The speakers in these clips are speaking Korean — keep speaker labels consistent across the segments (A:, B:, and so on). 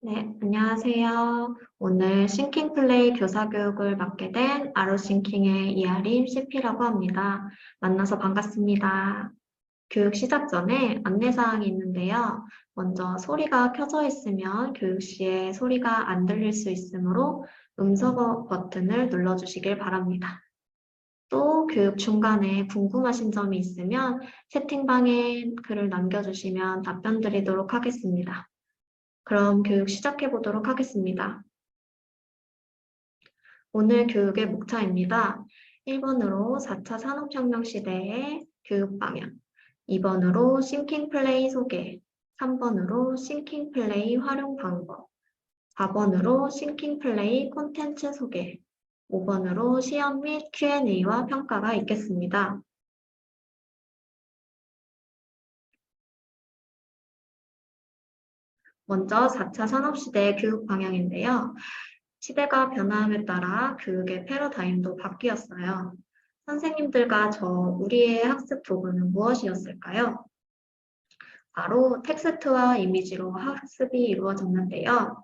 A: 네, 안녕하세요. 오늘 싱킹 플레이 교사 교육을 맡게 된 아로싱킹의 이아림 CP라고 합니다. 만나서 반갑습니다. 교육 시작 전에 안내사항이 있는데요. 먼저 소리가 켜져 있으면 교육 시에 소리가 안 들릴 수 있으므로 음성 버튼을 눌러주시길 바랍니다. 또 교육 중간에 궁금하신 점이 있으면 채팅방에 글을 남겨주시면 답변 드리도록 하겠습니다. 그럼 교육 시작해 보도록 하겠습니다. 오늘 교육의 목차입니다. 1번으로 4차 산업혁명 시대의 교육 방향, 2번으로 싱킹 플레이 소개, 3번으로 싱킹 플레이 활용 방법, 4번으로 싱킹 플레이 콘텐츠 소개, 5번으로 시험 및 Q&A와 평가가 있겠습니다. 먼저 4차 산업시대 교육 방향인데요. 시대가 변화함에 따라 교육의 패러다임도 바뀌었어요. 선생님들과 우리의 학습 도구는 무엇이었을까요? 바로 텍스트와 이미지로 학습이 이루어졌는데요.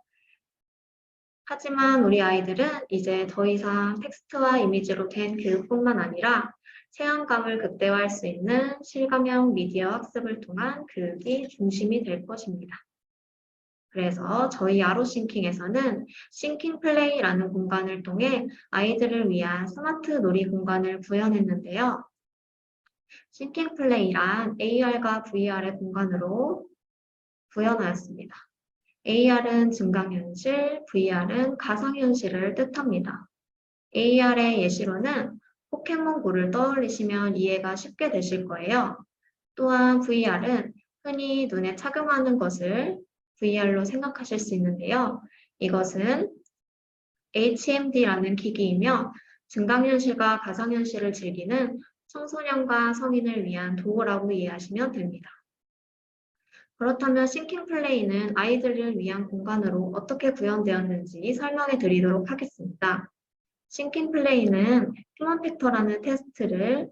A: 하지만 우리 아이들은 이제 더 이상 텍스트와 이미지로 된 교육뿐만 아니라 체험감을 극대화할 수 있는 실감형 미디어 학습을 통한 교육이 중심이 될 것입니다. 그래서 저희 아로싱킹에서는 싱킹 플레이라는 공간을 통해 아이들을 위한 스마트 놀이 공간을 구현했는데요. 싱킹 플레이란 AR과 VR의 공간으로 구현하였습니다. AR은 증강현실, VR은 가상현실을 뜻합니다. AR의 예시로는 포켓몬고를 떠올리시면 이해가 쉽게 되실 거예요. 또한 VR은 흔히 눈에 착용하는 것을 VR로 생각하실 수 있는데요. 이것은 HMD라는 기기이며 증강현실과 가상현실을 즐기는 청소년과 성인을 위한 도구라고 이해하시면 됩니다. 그렇다면 싱킹 플레이는 아이들을 위한 공간으로 어떻게 구현되었는지 설명해 드리도록 하겠습니다. 싱킹 플레이는 휴먼 팩터라는 테스트를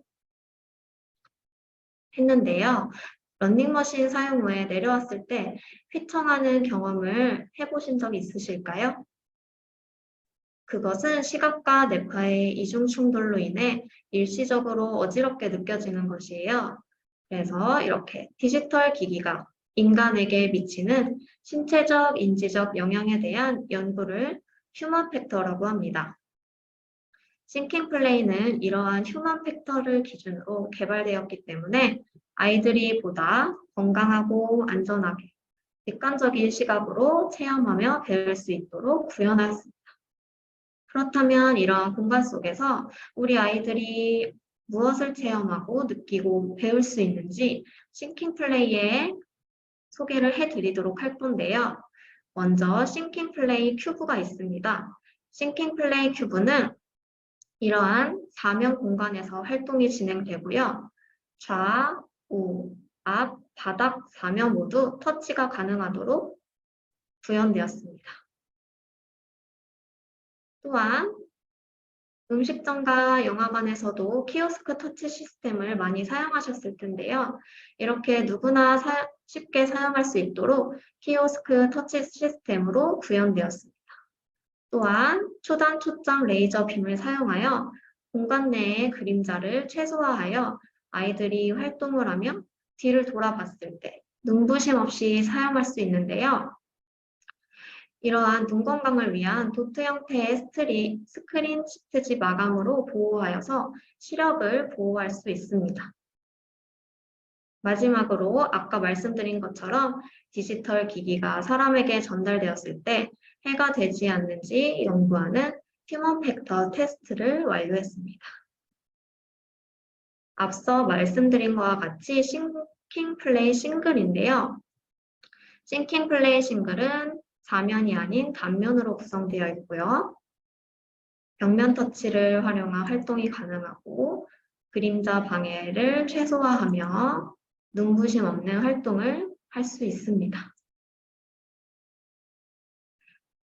A: 했는데요. 러닝머신 사용 후에 내려왔을 때 휘청하는 경험을 해보신 적 있으실까요? 그것은 시각과 뇌파의 이중 충돌로 인해 일시적으로 어지럽게 느껴지는 것이에요. 그래서 이렇게 디지털 기기가 인간에게 미치는 신체적, 인지적 영향에 대한 연구를 휴먼 팩터라고 합니다. 싱킹 플레이는 이러한 휴먼 팩터를 기준으로 개발되었기 때문에 아이들이 보다 건강하고 안전하게 객관적인 시각으로 체험하며 배울 수 있도록 구현하였습니다. 그렇다면 이러한 공간 속에서 우리 아이들이 무엇을 체험하고 느끼고 배울 수 있는지 싱킹 플레이에 소개를 해드리도록 할 건데요. 먼저 싱킹 플레이 큐브가 있습니다. 싱킹 플레이 큐브는 이러한 사면 공간에서 활동이 진행되고요. 좌, 우, 앞, 바닥 사면 모두 터치가 가능하도록 구현되었습니다. 또한 음식점과 영화관에서도 키오스크 터치 시스템을 많이 사용하셨을 텐데요. 이렇게 누구나 쉽게 사용할 수 있도록 키오스크 터치 시스템으로 구현되었습니다. 또한 초단 초점 레이저 빔을 사용하여 공간 내의 그림자를 최소화하여 아이들이 활동을 하며 뒤를 돌아봤을 때 눈부심 없이 사용할 수 있는데요. 이러한 눈 건강을 위한 도트 형태의 스크린 시트지 마감으로 보호하여서 시력을 보호할 수 있습니다. 마지막으로 아까 말씀드린 것처럼 디지털 기기가 사람에게 전달되었을 때 해가 되지 않는지 연구하는 휴먼 팩터 테스트를 완료했습니다. 앞서 말씀드린 것과 같이 싱킹 플레이 싱글인데요. 싱킹 플레이 싱글은 사면이 아닌 단면으로 구성되어 있고요. 벽면 터치를 활용한 활동이 가능하고 그림자 방해를 최소화하며 눈부심 없는 활동을 할 수 있습니다.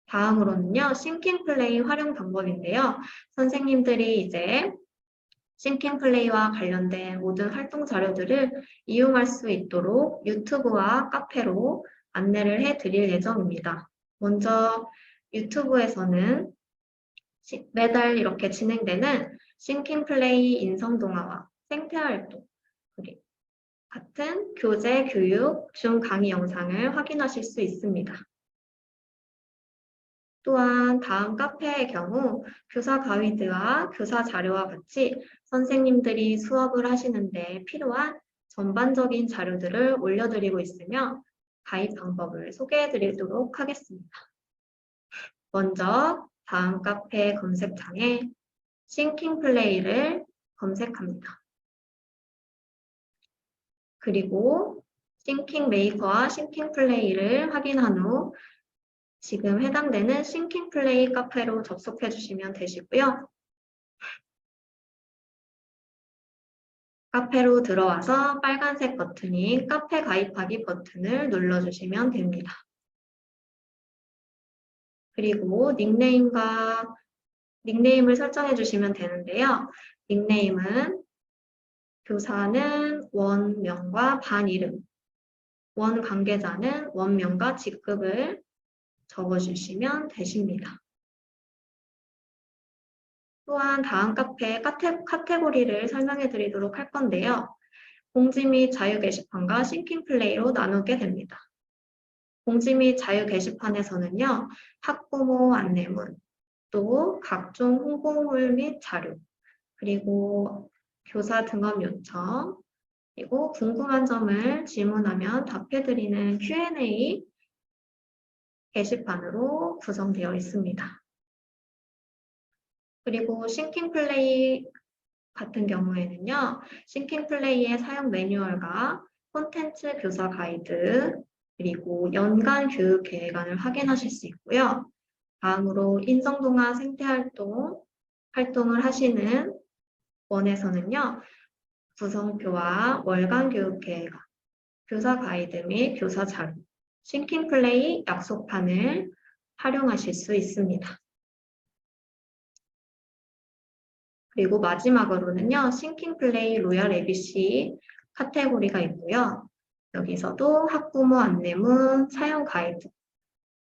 A: 다음으로는요, 싱킹 플레이 활용 방법인데요. 선생님들이 이제 싱킹 플레이와 관련된 모든 활동 자료들을 이용할 수 있도록 유튜브와 카페로 안내를 해드릴 예정입니다. 먼저 유튜브에서는 매달 이렇게 진행되는 싱킹 플레이 인성 동화와 생태 활동, 그리고 같은 교재, 교육, 중 강의 영상을 확인하실 수 있습니다. 또한 다음 카페의 경우 교사 가이드와 교사 자료와 같이 선생님들이 수업을 하시는데 필요한 전반적인 자료들을 올려드리고 있으며 가입 방법을 소개해드리도록 하겠습니다. 먼저 다음 카페 검색창에 싱킹 플레이를 검색합니다. 그리고 싱킹 메이커와 싱킹 플레이를 확인한 후 지금 해당되는 싱킹 플레이 카페로 접속해 주시면 되시고요. 카페로 들어와서 빨간색 버튼인 카페 가입하기 버튼을 눌러주시면 됩니다. 그리고 닉네임을 설정해 주시면 되는데요. 닉네임은 교사는 원명과 반 이름, 원 관계자는 원명과 직급을 적어주시면 되십니다. 또한 다음 카페 카테고리를 설명해 드리도록 할 건데요. 공지 및 자유 게시판과 싱킹 플레이로 나누게 됩니다. 공지 및 자유 게시판에서는요, 학부모 안내문, 또 각종 홍보물 및 자료, 그리고 교사 등업 요청, 그리고 궁금한 점을 질문하면 답해드리는 Q&A 게시판으로 구성되어 있습니다. 그리고 싱킹 플레이 같은 경우에는요, 싱킹 플레이의 사용 매뉴얼과 콘텐츠 교사 가이드, 그리고 연간 교육 계획안을 확인하실 수 있고요. 다음으로 인성동화 활동을 하시는 원에서는요, 구성표와 월간 교육 계획안, 교사 가이드 및 교사 자료, 싱킹 플레이 약속판을 활용하실 수 있습니다. 그리고 마지막으로는요, 싱킹 플레이 로얄 ABC 카테고리가 있고요. 여기서도 학부모 안내문, 사용 가이드,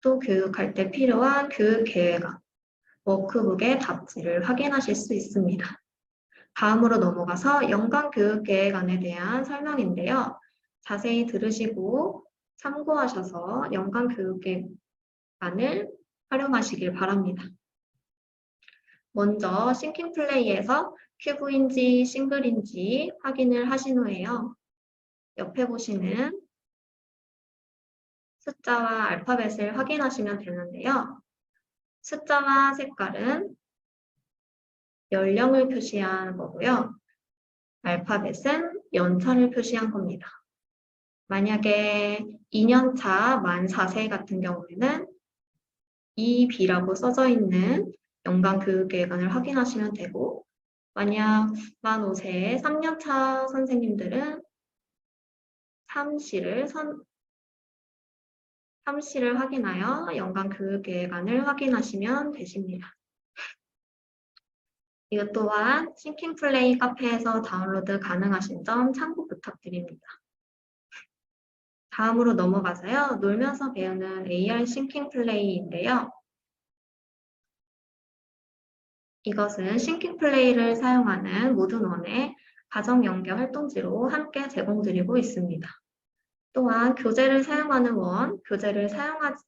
A: 또 교육할 때 필요한 교육 계획안, 워크북의 답지를 확인하실 수 있습니다. 다음으로 넘어가서 연간 교육 계획안에 대한 설명인데요. 자세히 들으시고 참고하셔서 연간 교육 계획안을 활용하시길 바랍니다. 먼저 싱킹 플레이에서 큐브인지 싱글인지 확인을 하신 후에요. 옆에 보시는 숫자와 알파벳을 확인하시면 되는데요. 숫자와 색깔은 연령을 표시한 거고요. 알파벳은 연차를 표시한 겁니다. 만약에 2년차 만 4세 같은 경우에는 EB라고 써져 있는 연간 교육계획안을 확인하시면 되고, 만약 만 5세의 3년차 선생님들은 3시를 확인하여 연간 교육계획안을 확인하시면 되십니다. 이것 또한 싱킹 플레이 카페에서 다운로드 가능하신 점 참고 부탁드립니다. 다음으로 넘어가서요. 놀면서 배우는 AR 싱킹 플레이인데요. 이것은 싱킹 플레이를 사용하는 모든 원의 가정 연계 활동지로 함께 제공드리고 있습니다. 또한 교재를 사용하는 원, 교재를 사용하지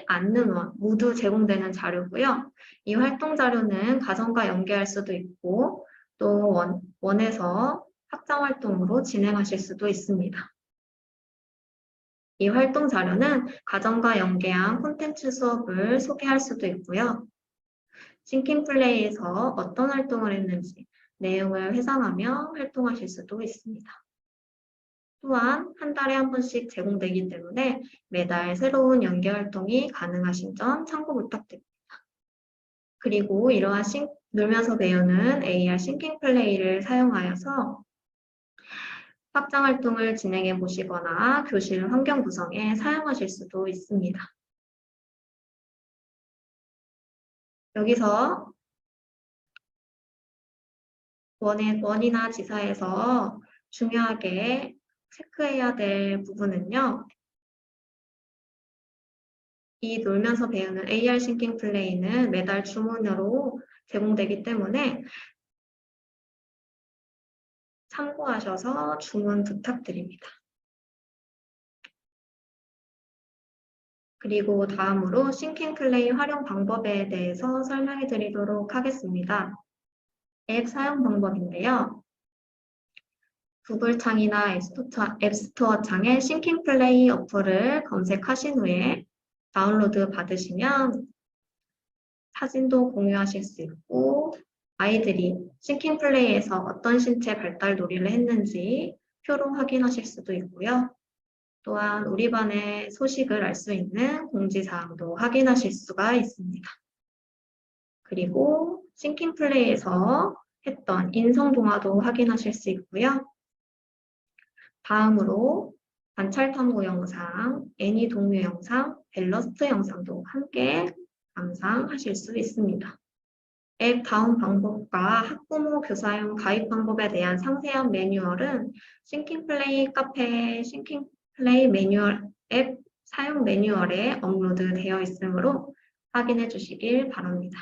A: 않는 원 모두 제공되는 자료고요. 이 활동 자료는 가정과 연계할 수도 있고 또 원에서 확장 활동으로 진행하실 수도 있습니다. 이 활동 자료는 가정과 연계한 콘텐츠 수업을 소개할 수도 있고요. 싱킹 플레이에서 어떤 활동을 했는지 내용을 회상하며 활동하실 수도 있습니다. 또한 한 달에 한 번씩 제공되기 때문에 매달 새로운 연계 활동이 가능하신 점 참고 부탁드립니다. 그리고 이러한 놀면서 배우는 AR 싱킹 플레이를 사용하여서 확장 활동을 진행해 보시거나 교실 환경 구성에 사용하실 수도 있습니다. 여기서 원이나 지사에서 중요하게 체크해야 될 부분은요. 이 놀면서 배우는 AR 싱킹 플레이는 매달 주문으로 제공되기 때문에 참고하셔서 주문 부탁드립니다. 그리고 다음으로 싱킹 플레이 활용 방법에 대해서 설명해 드리도록 하겠습니다. 앱 사용 방법인데요. 구글 창이나 앱스토어 창에 싱킹 플레이 어플을 검색하신 후에 다운로드 받으시면 사진도 공유하실 수 있고 아이들이 싱킹 플레이에서 어떤 신체 발달 놀이를 했는지 표로 확인하실 수도 있고요. 또한 우리 반의 소식을 알 수 있는 공지사항도 확인하실 수가 있습니다. 그리고 싱킹 플레이에서 했던 인성 동화도 확인하실 수 있고요. 다음으로 관찰 탐구 영상, 애니 동료 영상, 밸러스트 영상도 함께 감상하실 수 있습니다. 앱 다운 방법과 학부모 교사용 가입 방법에 대한 상세한 매뉴얼은 싱킹플레이 카페 싱킹플레이 매뉴얼 앱 사용 매뉴얼에 업로드되어 있으므로 확인해 주시길 바랍니다.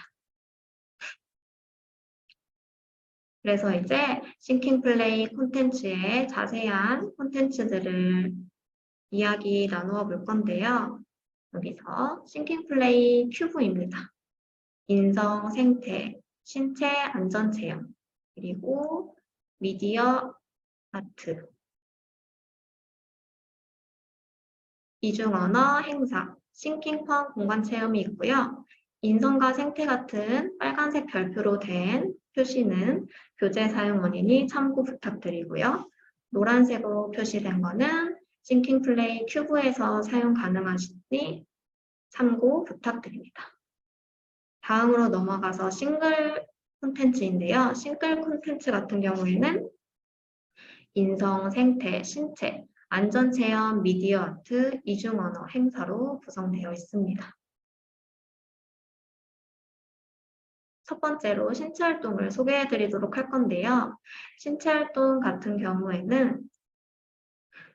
A: 그래서 이제 싱킹플레이 콘텐츠의 자세한 콘텐츠들을 이야기 나누어 볼 건데요. 여기서 싱킹플레이 큐브입니다. 인성, 생태, 신체 안전 체험, 그리고 미디어 아트, 이중 언어 행사, 싱킹펑 공간 체험이 있고요. 인성과 생태 같은 빨간색 별표로 된 표시는 교재 사용 원인이 참고 부탁드리고요. 노란색으로 표시된 거는 싱킹플레이 큐브에서 사용 가능하시니 참고 부탁드립니다. 다음으로 넘어가서 싱글 콘텐츠인데요. 싱글 콘텐츠 같은 경우에는 인성, 생태, 신체, 안전체험, 미디어 아트, 이중언어 행사로 구성되어 있습니다. 첫 번째로 신체활동을 소개해 드리도록 할 건데요. 신체활동 같은 경우에는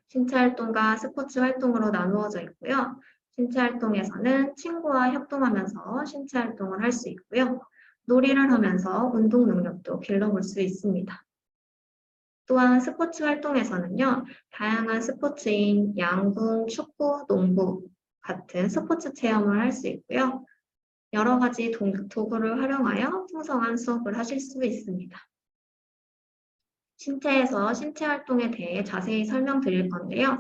A: 신체활동과 스포츠 활동으로 나누어져 있고요. 신체활동에서는 친구와 협동하면서 신체활동을 할 수 있고요. 놀이를 하면서 운동 능력도 길러볼 수 있습니다. 또한 스포츠 활동에서는요, 다양한 스포츠인 양궁, 축구, 농구 같은 스포츠 체험을 할 수 있고요. 여러 가지 도구를 활용하여 풍성한 수업을 하실 수 있습니다. 신체에서 신체 활동에 대해 자세히 설명드릴 건데요.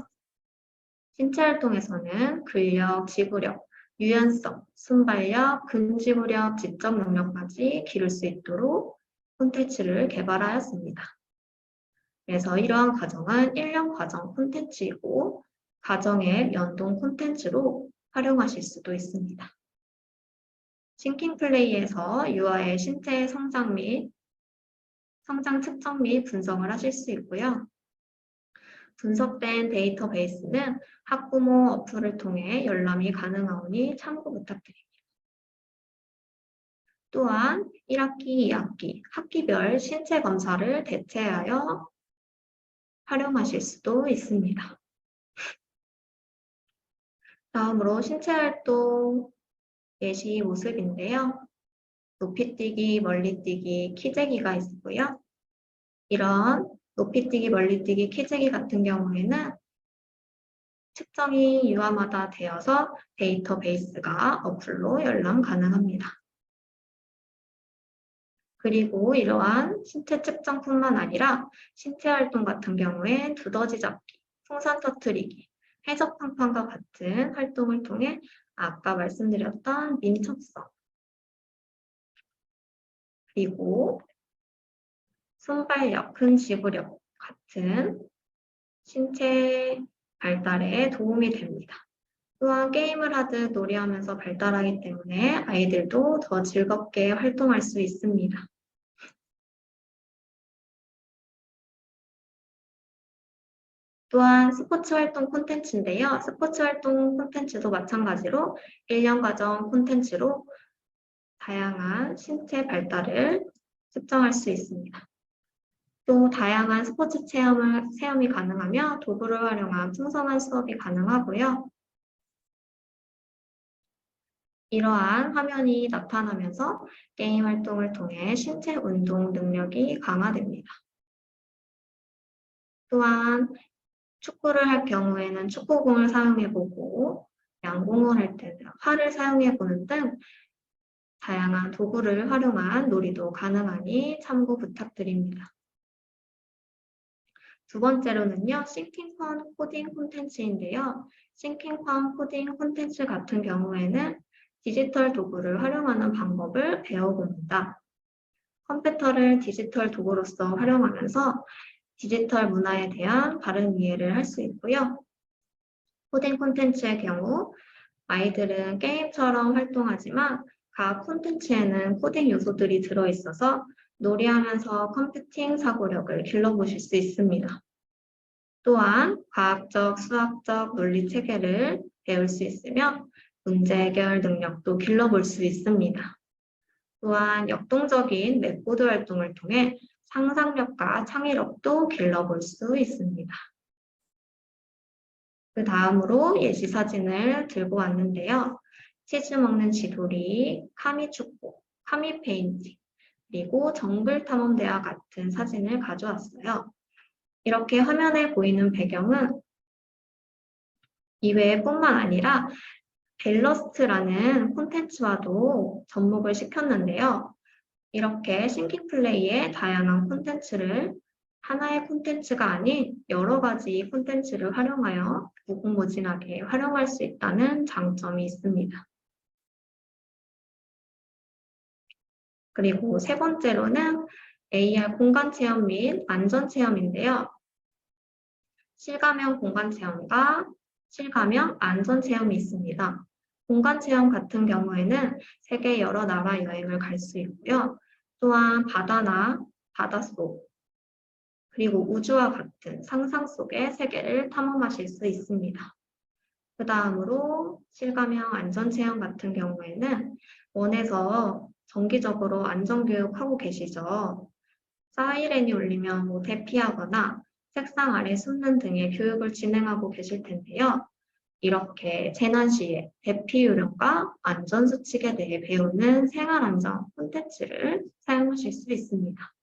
A: 신체 활동에서는 근력, 지구력, 유연성, 순발력, 근지구력, 지적 능력까지 기를 수 있도록 콘텐츠를 개발하였습니다. 그래서 이러한 과정은 1년 과정 콘텐츠이고 가정의 연동 콘텐츠로 활용하실 수도 있습니다. 싱킹 플레이에서 유아의 신체 성장 측정 및 분석을 하실 수 있고요. 분석된 데이터베이스는 학부모 어플을 통해 열람이 가능하오니 참고 부탁드립니다. 또한 1학기, 2학기, 학기별 신체 검사를 대체하여 활용하실 수도 있습니다. 다음으로 신체 활동 예시 모습인데요. 높이뛰기, 멀리뛰기, 키재기가 있고요. 이런 높이뛰기, 멀리뛰기, 키재기 같은 경우에는 측정이 유아마다 되어서 데이터베이스가 어플로 열람 가능합니다. 그리고 이러한 신체 측정뿐만 아니라 신체 활동 같은 경우에 두더지 잡기, 풍선 터뜨리기, 해적팡팡과 같은 활동을 통해 아까 말씀드렸던 민첩성, 그리고 순발력, 근지구력 같은 신체 발달에 도움이 됩니다. 또한 게임을 하듯 놀이하면서 발달하기 때문에 아이들도 더 즐겁게 활동할 수 있습니다. 또한 스포츠 활동 콘텐츠인데요. 스포츠 활동 콘텐츠도 마찬가지로 1년 과정 콘텐츠로 다양한 신체 발달을 측정할 수 있습니다. 또 다양한 스포츠 체험이 가능하며 도구를 활용한 풍성한 수업이 가능하고요. 이러한 화면이 나타나면서 게임 활동을 통해 신체 운동 능력이 강화됩니다. 또한 축구를 할 경우에는 축구공을 사용해보고 양궁을 할 때는 활을 사용해보는 등 다양한 도구를 활용한 놀이도 가능하니 참고 부탁드립니다. 두 번째로는요, 싱킹펀 코딩 콘텐츠인데요. 싱킹펀 코딩 콘텐츠 같은 경우에는 디지털 도구를 활용하는 방법을 배워봅니다. 컴퓨터를 디지털 도구로서 활용하면서 디지털 문화에 대한 바른 이해를 할 수 있고요. 코딩 콘텐츠의 경우 아이들은 게임처럼 활동하지만 각 콘텐츠에는 코딩 요소들이 들어있어서 놀이하면서 컴퓨팅 사고력을 길러보실 수 있습니다. 또한 과학적, 수학적 논리 체계를 배울 수 있으며 문제 해결 능력도 길러볼 수 있습니다. 또한 역동적인 맵보드 활동을 통해 상상력과 창의력도 길러볼 수 있습니다. 그 다음으로 예시 사진을 들고 왔는데요. 치즈 먹는 쥐돌이, 카미축구, 카미페인팅, 그리고 정글탐험대와 같은 사진을 가져왔어요. 이렇게 화면에 보이는 배경은 이외뿐만 아니라 벨러스트라는 콘텐츠와도 접목을 시켰는데요. 이렇게 싱킹플레이의 다양한 콘텐츠를 하나의 콘텐츠가 아닌 여러 가지 콘텐츠를 활용하여 무궁무진하게 활용할 수 있다는 장점이 있습니다. 그리고 세 번째로는 AR 공간 체험 및 안전 체험인데요. 실감형 공간 체험과 실감형 안전 체험이 있습니다. 공간 체험 같은 경우에는 세계 여러 나라 여행을 갈 수 있고요. 또한 바다나 바닷속, 그리고 우주와 같은 상상 속의 세계를 탐험하실 수 있습니다. 그 다음으로 실감형 안전체험 같은 경우에는 원에서 정기적으로 안전교육하고 계시죠. 사이렌이 울리면 대피하거나 책상 아래 숨는 등의 교육을 진행하고 계실 텐데요. 이렇게 재난 시에 대피 요령과 안전수칙에 대해 배우는 생활안전 콘텐츠를 사용하실 수 있습니다.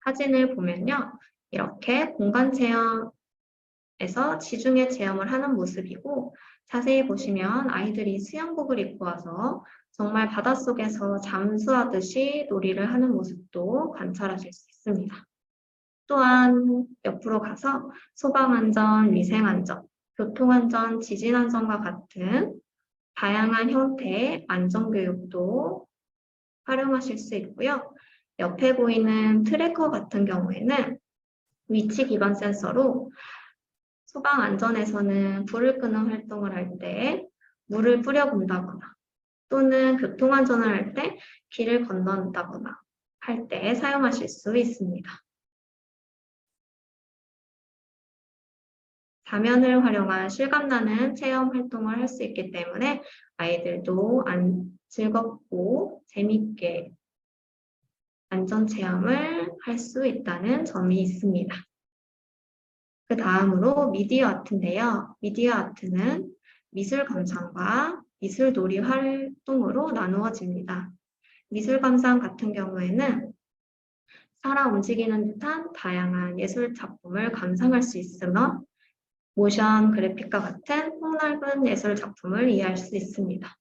A: 사진을 보면요. 이렇게 공간 체험에서 지중해 체험을 하는 모습이고 자세히 보시면 아이들이 수영복을 입고 와서 정말 바닷속에서 잠수하듯이 놀이를 하는 모습도 관찰하실 수 있습니다. 또한 옆으로 가서 소방안전, 위생안전, 교통안전, 지진안전과 같은 다양한 형태의 안전교육도 활용하실 수 있고요. 옆에 보이는 트래커 같은 경우에는 위치 기반 센서로 소방 안전에서는 불을 끄는 활동을 할 때 물을 뿌려본다거나 또는 교통안전을 할 때 길을 건넌다거나 할 때 사용하실 수 있습니다. 자면을 활용한 실감나는 체험 활동을 할 수 있기 때문에 아이들도 즐겁고 재밌게 안전체험을 할 수 있다는 점이 있습니다. 그 다음으로 미디어 아트인데요. 미디어 아트는 미술 감상과 미술 놀이 활동으로 나누어집니다. 미술 감상 같은 경우에는 살아 움직이는 듯한 다양한 예술 작품을 감상할 수 있으며 모션 그래픽과 같은 폭넓은 예술 작품을 이해할 수 있습니다.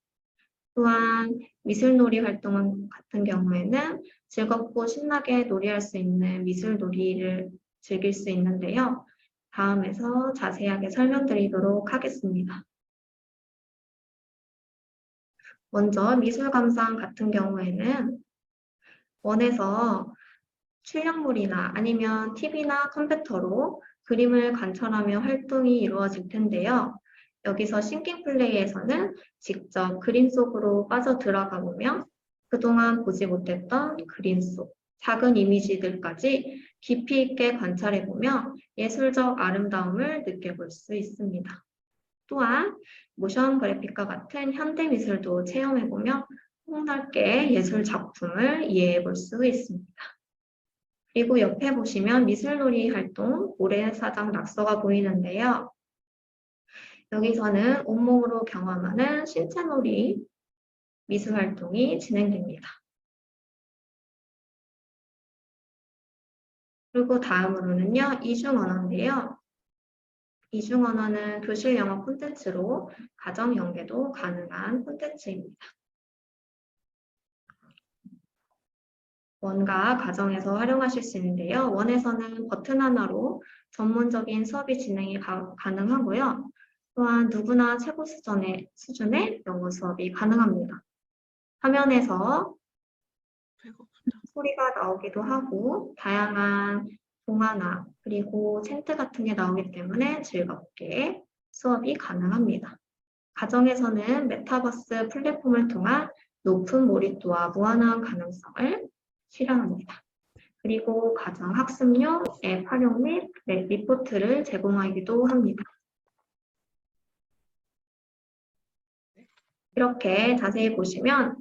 A: 또한 미술놀이 활동 같은 경우에는 즐겁고 신나게 놀이할 수 있는 미술놀이를 즐길 수 있는데요. 다음에서 자세하게 설명드리도록 하겠습니다. 먼저 미술 감상 같은 경우에는 원에서 출력물이나 아니면 TV나 컴퓨터로 그림을 관찰하며 활동이 이루어질 텐데요. 여기서 싱킹플레이에서는 직접 그림 속으로 빠져 들어가 보며 그동안 보지 못했던 그림 속 작은 이미지들까지 깊이 있게 관찰해 보며 예술적 아름다움을 느껴볼 수 있습니다. 또한 모션 그래픽과 같은 현대 미술도 체험해 보며 폭넓게 예술 작품을 이해해 볼 수 있습니다. 그리고 옆에 보시면 미술놀이 활동 모래사장 낙서가 보이는데요. 여기서는 온몸으로 경험하는 신체놀이 미술 활동이 진행됩니다. 그리고 다음으로는요, 이중 언어인데요. 이중 언어는 교실 영어 콘텐츠로 가정 연계도 가능한 콘텐츠입니다. 원과 가정에서 활용하실 수 있는데요. 원에서는 버튼 하나로 전문적인 수업이 진행이 가능하고요. 또한 누구나 최고 수준의 영어 수업이 가능합니다. 화면에서 소리가 나오기도 하고 다양한 동화나 그리고 챈트 같은 게 나오기 때문에 즐겁게 수업이 가능합니다. 가정에서는 메타버스 플랫폼을 통한 높은 몰입도와 무한한 가능성을 실현합니다. 그리고 가정 학습용 앱 활용 및 리포트를 제공하기도 합니다. 이렇게 자세히 보시면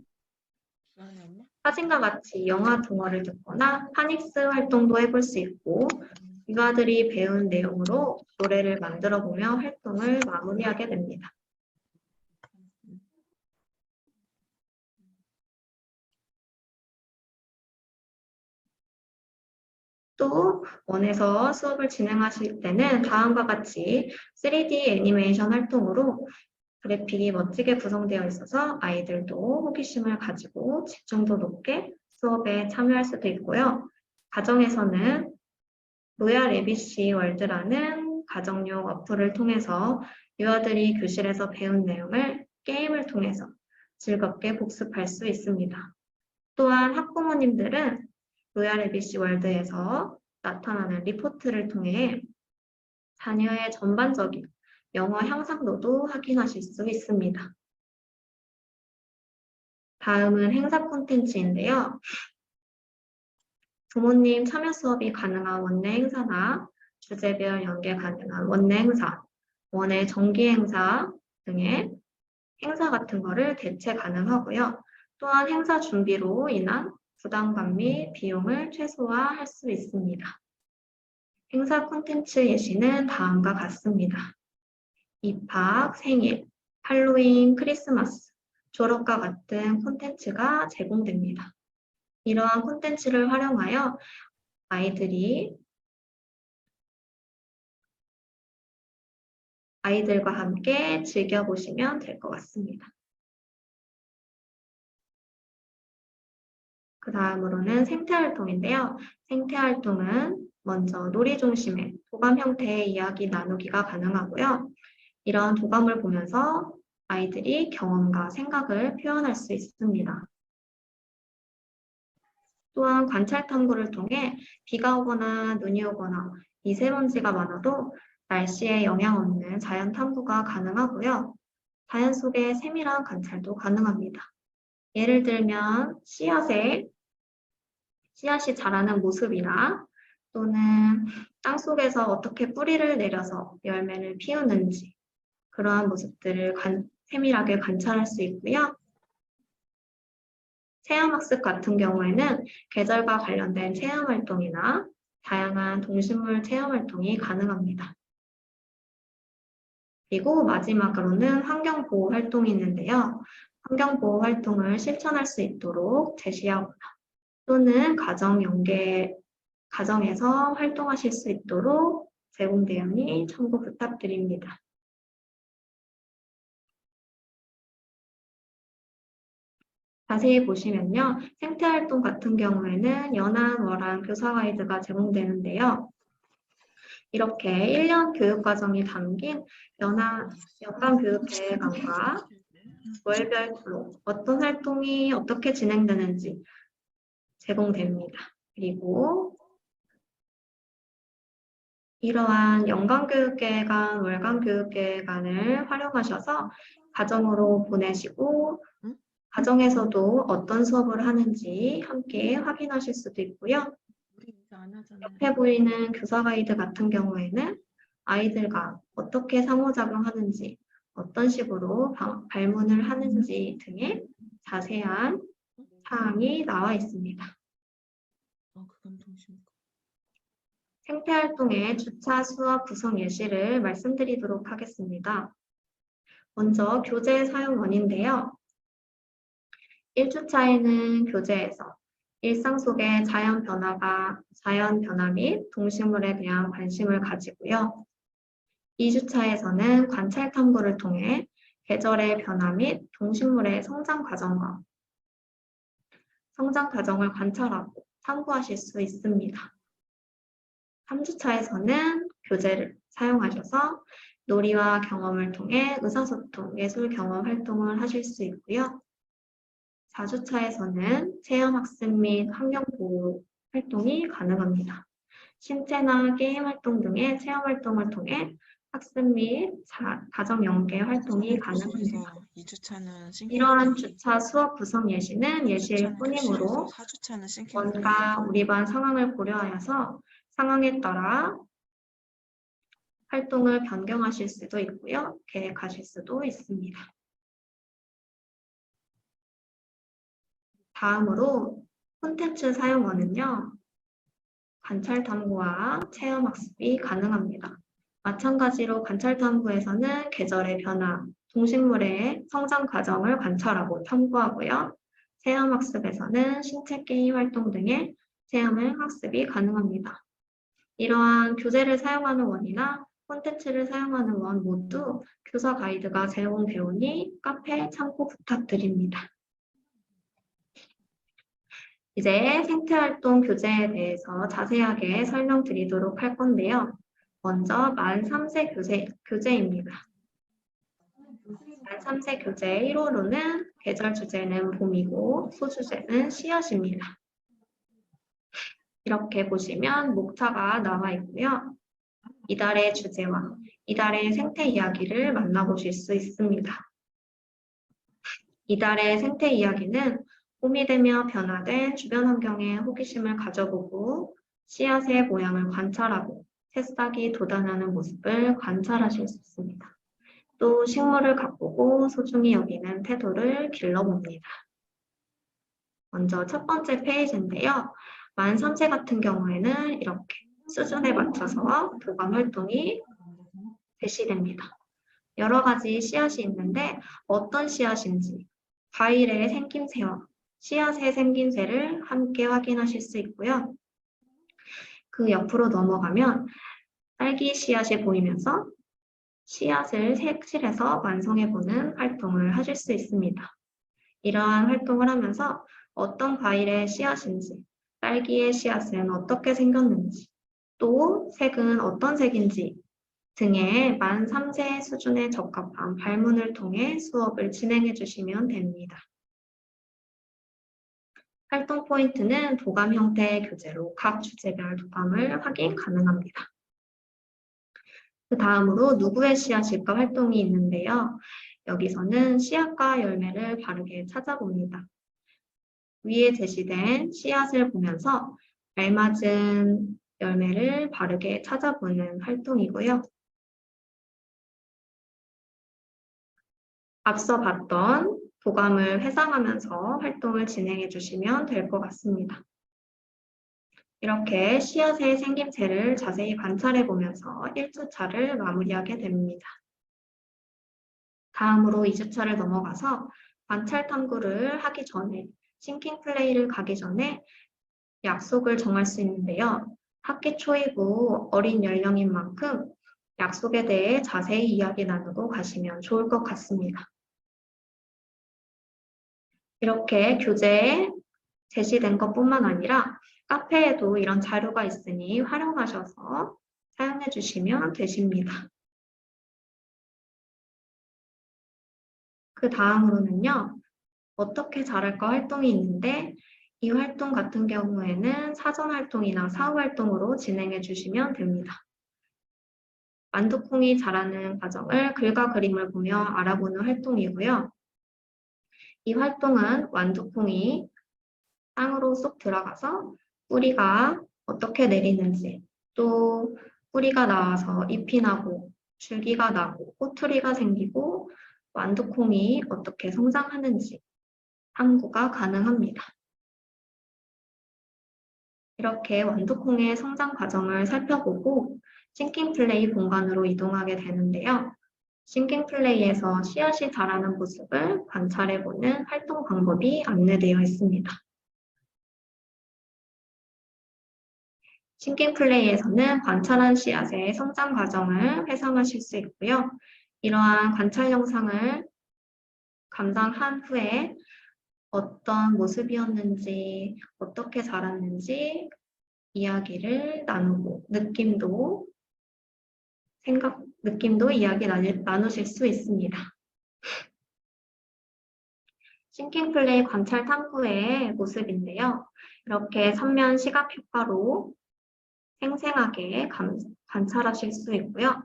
A: 사진과 같이 영화 동화를 듣거나 파닉스 활동도 해볼 수 있고 유아들이 배운 내용으로 노래를 만들어 보며 활동을 마무리하게 됩니다. 또 원에서 수업을 진행하실 때는 다음과 같이 3D 애니메이션 활동으로 그래픽이 멋지게 구성되어 있어서 아이들도 호기심을 가지고 집중도 높게 수업에 참여할 수도 있고요. 가정에서는 로얄 ABC 월드라는 가정용 어플을 통해서 유아들이 교실에서 배운 내용을 게임을 통해서 즐겁게 복습할 수 있습니다. 또한 학부모님들은 로얄 ABC 월드에서 나타나는 리포트를 통해 자녀의 전반적인 영어 향상도도 확인하실 수 있습니다. 다음은 행사 콘텐츠인데요. 부모님 참여 수업이 가능한 원내 행사나 주제별 연계 가능한 원내 행사, 원외 정기 행사 등의 행사 같은 거를 대체 가능하고요. 또한 행사 준비로 인한 부담감 및 비용을 최소화할 수 있습니다. 행사 콘텐츠 예시는 다음과 같습니다. 입학, 생일, 할로윈, 크리스마스, 졸업과 같은 콘텐츠가 제공됩니다. 이러한 콘텐츠를 활용하여 아이들과 함께 즐겨보시면 될 것 같습니다. 그 다음으로는 생태활동인데요. 생태활동은 먼저 놀이 중심의 도감 형태의 이야기 나누기가 가능하고요. 이런 도감을 보면서 아이들이 경험과 생각을 표현할 수 있습니다. 또한 관찰 탐구를 통해 비가 오거나 눈이 오거나 미세먼지가 많아도 날씨에 영향 없는 자연 탐구가 가능하고요. 자연 속의 세밀한 관찰도 가능합니다. 예를 들면 씨앗이 자라는 모습이나 또는 땅속에서 어떻게 뿌리를 내려서 열매를 피우는지 그러한 모습들을 세밀하게 관찰할 수 있고요. 체험학습 같은 경우에는 계절과 관련된 체험활동이나 다양한 동식물 체험활동이 가능합니다. 그리고 마지막으로는 환경보호 활동이 있는데요. 환경보호 활동을 실천할 수 있도록 제시하거나 또는 가정에서 활동하실 수 있도록 제공되오니 참고 부탁드립니다. 자세히 보시면요. 생태활동 같은 경우에는 연한, 월한 교사 가이드가 제공되는데요. 이렇게 1년 교육과정이 담긴 연간 교육 계획안과 월별 블록, 어떤 활동이 어떻게 진행되는지 제공됩니다. 그리고 이러한 연간 교육계획안, 월간 교육계획안을 활용하셔서 가정으로 보내시고 가정에서도 어떤 수업을 하는지 함께 확인하실 수도 있고요. 옆에 보이는 교사 가이드 같은 경우에는 아이들과 어떻게 상호작용하는지, 어떤 식으로 발문을 하는지 등의 자세한 사항이 나와 있습니다. 생태활동의 주차 수업 구성 예시를 말씀드리도록 하겠습니다. 먼저 교재 사용원인데요. 1주차에는 교재에서 일상 속의 자연 변화 및 동식물에 대한 관심을 가지고요. 2주차에서는 관찰 탐구를 통해 계절의 변화 및 동식물의 성장 과정을 관찰하고 탐구하실 수 있습니다. 3주차에서는 교재를 사용하셔서 놀이와 경험을 통해 의사소통, 예술 경험 활동을 하실 수 있고요. 4주차에서는 체험학습 및 환경보호 활동이 가능합니다. 신체나 게임 활동 등의 체험 활동을 통해 학습 및 가정 연계 활동이 가능합니다.
B: 2주차는
A: 이러한 주차 수업 구성 예시는 예시일 뿐이므로
B: 4주차는
A: 뭔가 우리 반 상황을 고려하여서 상황에 따라 활동을 변경하실 수도 있고요. 계획하실 수도 있습니다. 다음으로 콘텐츠 사용어는요. 관찰 탐구와 체험 학습이 가능합니다. 마찬가지로 관찰 탐구에서는 계절의 변화, 동식물의 성장 과정을 관찰하고 탐구하고요. 체험 학습에서는 신체 게임 활동 등의 체험을 학습이 가능합니다. 이러한 교재를 사용하는 원이나 콘텐츠를 사용하는 원 모두 교사 가이드가 제공되어 오니 카페 참고 부탁드립니다. 이제 생태활동 교재에 대해서 자세하게 설명드리도록 할 건데요. 먼저 만 3세 교재입니다. 만 3세 교재 1호로는 계절 주제는 봄이고 소주제는 씨앗입니다. 이렇게 보시면 목차가 나와 있고요. 이달의 주제와 이달의 생태 이야기를 만나보실 수 있습니다. 이달의 생태 이야기는 봄이 되며 변화된 주변 환경에 호기심을 가져보고 씨앗의 모양을 관찰하고 새싹이 돋아나는 모습을 관찰하실 수 있습니다. 또 식물을 가꾸고 소중히 여기는 태도를 길러봅니다. 먼저 첫 번째 페이지인데요. 만 3세 같은 경우에는 이렇게 수준에 맞춰서 보관 활동이 제시됩니다. 여러 가지 씨앗이 있는데 어떤 씨앗인지 과일의 생김새와 씨앗의 생김새를 함께 확인하실 수 있고요. 그 옆으로 넘어가면 딸기 씨앗이 보이면서 씨앗을 색칠해서 완성해보는 활동을 하실 수 있습니다. 이러한 활동을 하면서 어떤 과일의 씨앗인지, 딸기의 씨앗은 어떻게 생겼는지, 또 색은 어떤 색인지 등의 만 3세 수준에 적합한 발문을 통해 수업을 진행해 주시면 됩니다. 활동 포인트는 도감 형태의 교재로 각 주제별 도감을 확인 가능합니다. 그 다음으로 누구의 씨앗일까 활동이 있는데요. 여기서는 씨앗과 열매를 바르게 찾아봅니다. 위에 제시된 씨앗을 보면서 알맞은 열매를 바르게 찾아보는 활동이고요. 앞서 봤던 도감을 회상하면서 활동을 진행해 주시면 될 것 같습니다. 이렇게 씨앗의 생김새를 자세히 관찰해 보면서 1주차를 마무리하게 됩니다. 다음으로 2주차를 넘어가서 관찰 탐구를 하기 전에 싱킹 플레이를 가기 전에 약속을 정할 수 있는데요. 학기 초이고 어린 연령인 만큼 약속에 대해 자세히 이야기 나누고 가시면 좋을 것 같습니다. 이렇게 교재에 제시된 것뿐만 아니라 카페에도 이런 자료가 있으니 활용하셔서 사용해 주시면 되십니다. 그 다음으로는요. 어떻게 잘할까 활동이 있는데 이 활동 같은 경우에는 사전 활동이나 사후 활동으로 진행해 주시면 됩니다. 완두콩이 자라는 과정을 글과 그림을 보며 알아보는 활동이고요. 이 활동은 완두콩이 땅으로 쏙 들어가서 뿌리가 어떻게 내리는지, 또 뿌리가 나와서 잎이 나고 줄기가 나고 꼬투리가 생기고 완두콩이 어떻게 성장하는지 탐구가 가능합니다. 이렇게 완두콩의 성장 과정을 살펴보고 싱킹 플레이 공간으로 이동하게 되는데요. 싱킹 플레이에서 씨앗이 자라는 모습을 관찰해보는 활동 방법이 안내되어 있습니다. 싱킹 플레이에서는 관찰한 씨앗의 성장 과정을 회상하실 수 있고요. 이러한 관찰 영상을 감상한 후에 어떤 모습이었는지, 어떻게 자랐는지 이야기를 나누고 느낌도 이야기 나누실 수 있습니다. 싱킹 플레이 관찰 탐구의 모습인데요. 이렇게 선면 시각 효과로 생생하게 관찰하실 수 있고요.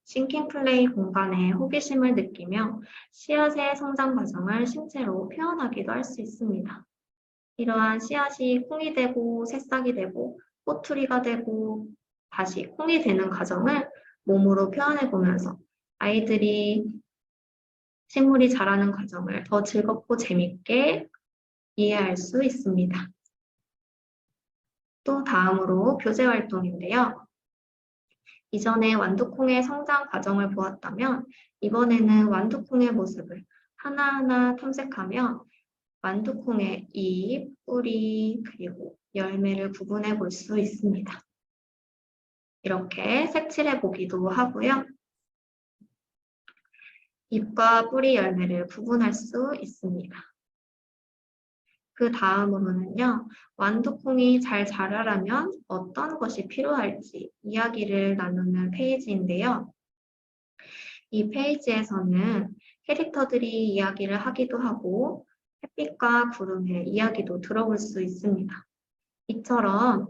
A: 싱킹 플레이 공간에 호기심을 느끼며 씨앗의 성장 과정을 신체로 표현하기도 할 수 있습니다. 이러한 씨앗이 콩이 되고 새싹이 되고 꼬투리가 되고 다시 콩이 되는 과정을 몸으로 표현해 보면서 아이들이 식물이 자라는 과정을 더 즐겁고 재밌게 이해할 수 있습니다. 또 다음으로 교재 활동인데요. 이전에 완두콩의 성장 과정을 보았다면 이번에는 완두콩의 모습을 하나하나 탐색하며 완두콩의 잎, 뿌리, 그리고 열매를 구분해 볼 수 있습니다. 이렇게 색칠해 보기도 하고요. 잎과 뿌리, 열매를 구분할 수 있습니다. 그 다음으로는요, 완두콩이 잘 자라려면 어떤 것이 필요할지 이야기를 나누는 페이지인데요. 이 페이지에서는 캐릭터들이 이야기를 하기도 하고 햇빛과 구름의 이야기도 들어볼 수 있습니다. 이처럼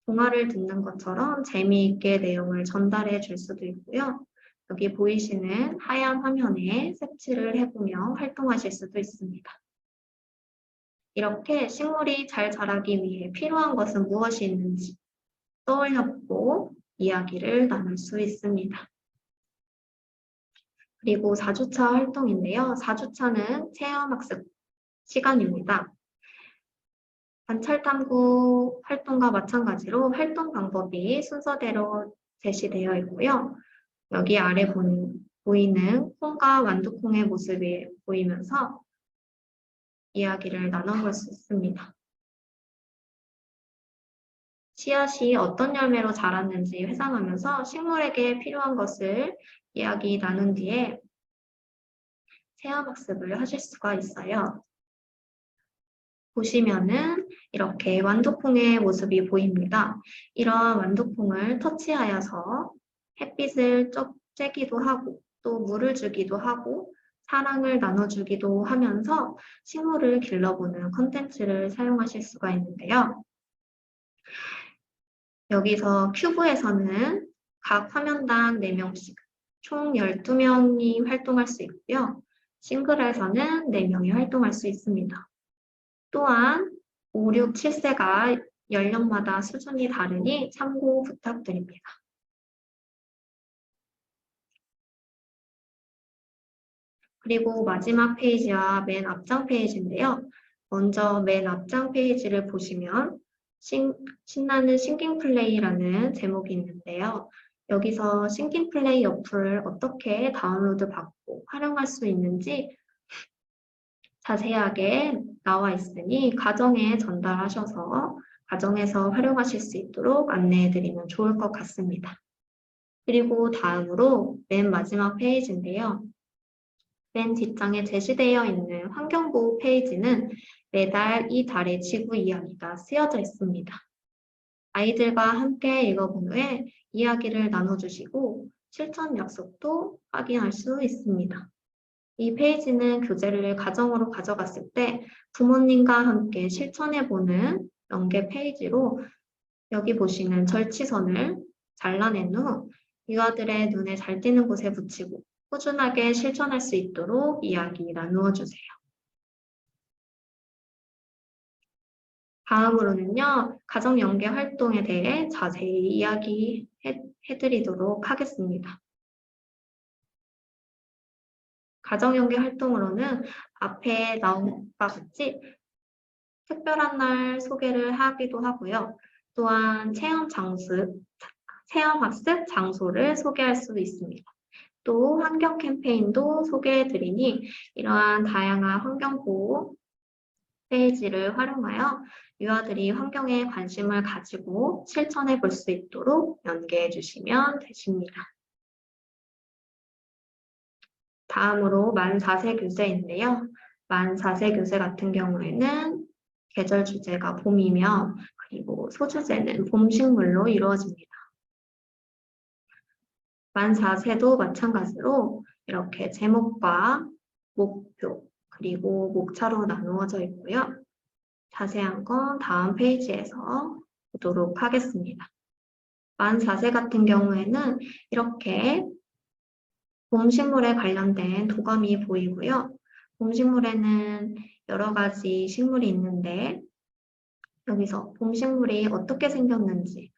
A: 동화를 듣는 것처럼 재미있게 내용을 전달해 줄 수도 있고요. 여기 보이시는 하얀 화면에 색칠을 해보며 활동하실 수도 있습니다. 이렇게 식물이 잘 자라기 위해 필요한 것은 무엇이 있는지 떠올려보고 이야기를 나눌 수 있습니다. 그리고 4주차 활동인데요. 4주차는 체험학습 시간입니다. 관찰탐구 활동과 마찬가지로 활동 방법이 순서대로 제시되어 있고요. 여기 아래 보이는 콩과 완두콩의 모습이 보이면서 이야기를 나눠볼 수 있습니다. 씨앗이 어떤 열매로 자랐는지 회상하면서 식물에게 필요한 것을 이야기 나눈 뒤에 체험학습을 하실 수가 있어요. 보시면은 이렇게 완두콩의 모습이 보입니다. 이런 완두콩을 터치하여서 햇빛을 쬐기도 하고 또 물을 주기도 하고 사랑을 나눠주기도 하면서 식물을 길러보는 컨텐츠를 사용하실 수가 있는데요. 여기서 큐브에서는 각 화면당 4명씩 총 12명이 활동할 수 있고요. 싱글에서는 4명이 활동할 수 있습니다. 또한 5, 6, 7세가 연령마다 수준이 다르니 참고 부탁드립니다. 그리고 마지막 페이지와 맨 앞장 페이지인데요. 먼저 맨 앞장 페이지를 보시면 신나는 싱킹 플레이라는 제목이 있는데요. 여기서 싱킹 플레이 어플을 어떻게 다운로드 받고 활용할 수 있는지 자세하게 나와 있으니 가정에 전달하셔서 가정에서 활용하실 수 있도록 안내해 드리면 좋을 것 같습니다. 그리고 다음으로 맨 마지막 페이지인데요. 맨 뒷장에 제시되어 있는 환경보호 페이지는 매달 이 달의 지구 이야기가 쓰여져 있습니다. 아이들과 함께 읽어본 후에 이야기를 나눠주시고 실천 약속도 확인할 수 있습니다. 이 페이지는 교재를 가정으로 가져갔을 때 부모님과 함께 실천해보는 연계 페이지로 여기 보시는 절치선을 잘라낸 후 유아들의 눈에 잘 띄는 곳에 붙이고 꾸준하게 실천할 수 있도록 이야기 나누어 주세요. 다음으로는요, 가정 연계 활동에 대해 자세히 이야기해 드리도록 하겠습니다. 가정 연계 활동으로는 앞에 나온 것과 같이 특별한 날 소개를 하기도 하고요. 또한 체험학습 장소를 소개할 수 있습니다. 또 환경 캠페인도 소개해드리니 이러한 다양한 환경보호 페이지를 활용하여 유아들이 환경에 관심을 가지고 실천해 볼 수 있도록 연계해 주시면 되십니다. 다음으로 만 4세 교재인데요. 만 4세 교재 같은 경우에는 계절 주제가 봄이며 그리고 소주제는 봄식물로 이루어집니다. 만 4세도 마찬가지로 이렇게 제목과 목표 그리고 목차로 나누어져 있고요. 자세한 건 다음 페이지에서 보도록 하겠습니다. 만 4세 같은 경우에는 이렇게 봄식물에 관련된 도감이 보이고요. 봄식물에는 여러 가지 식물이 있는데 여기서 봄식물이 어떻게 생겼는지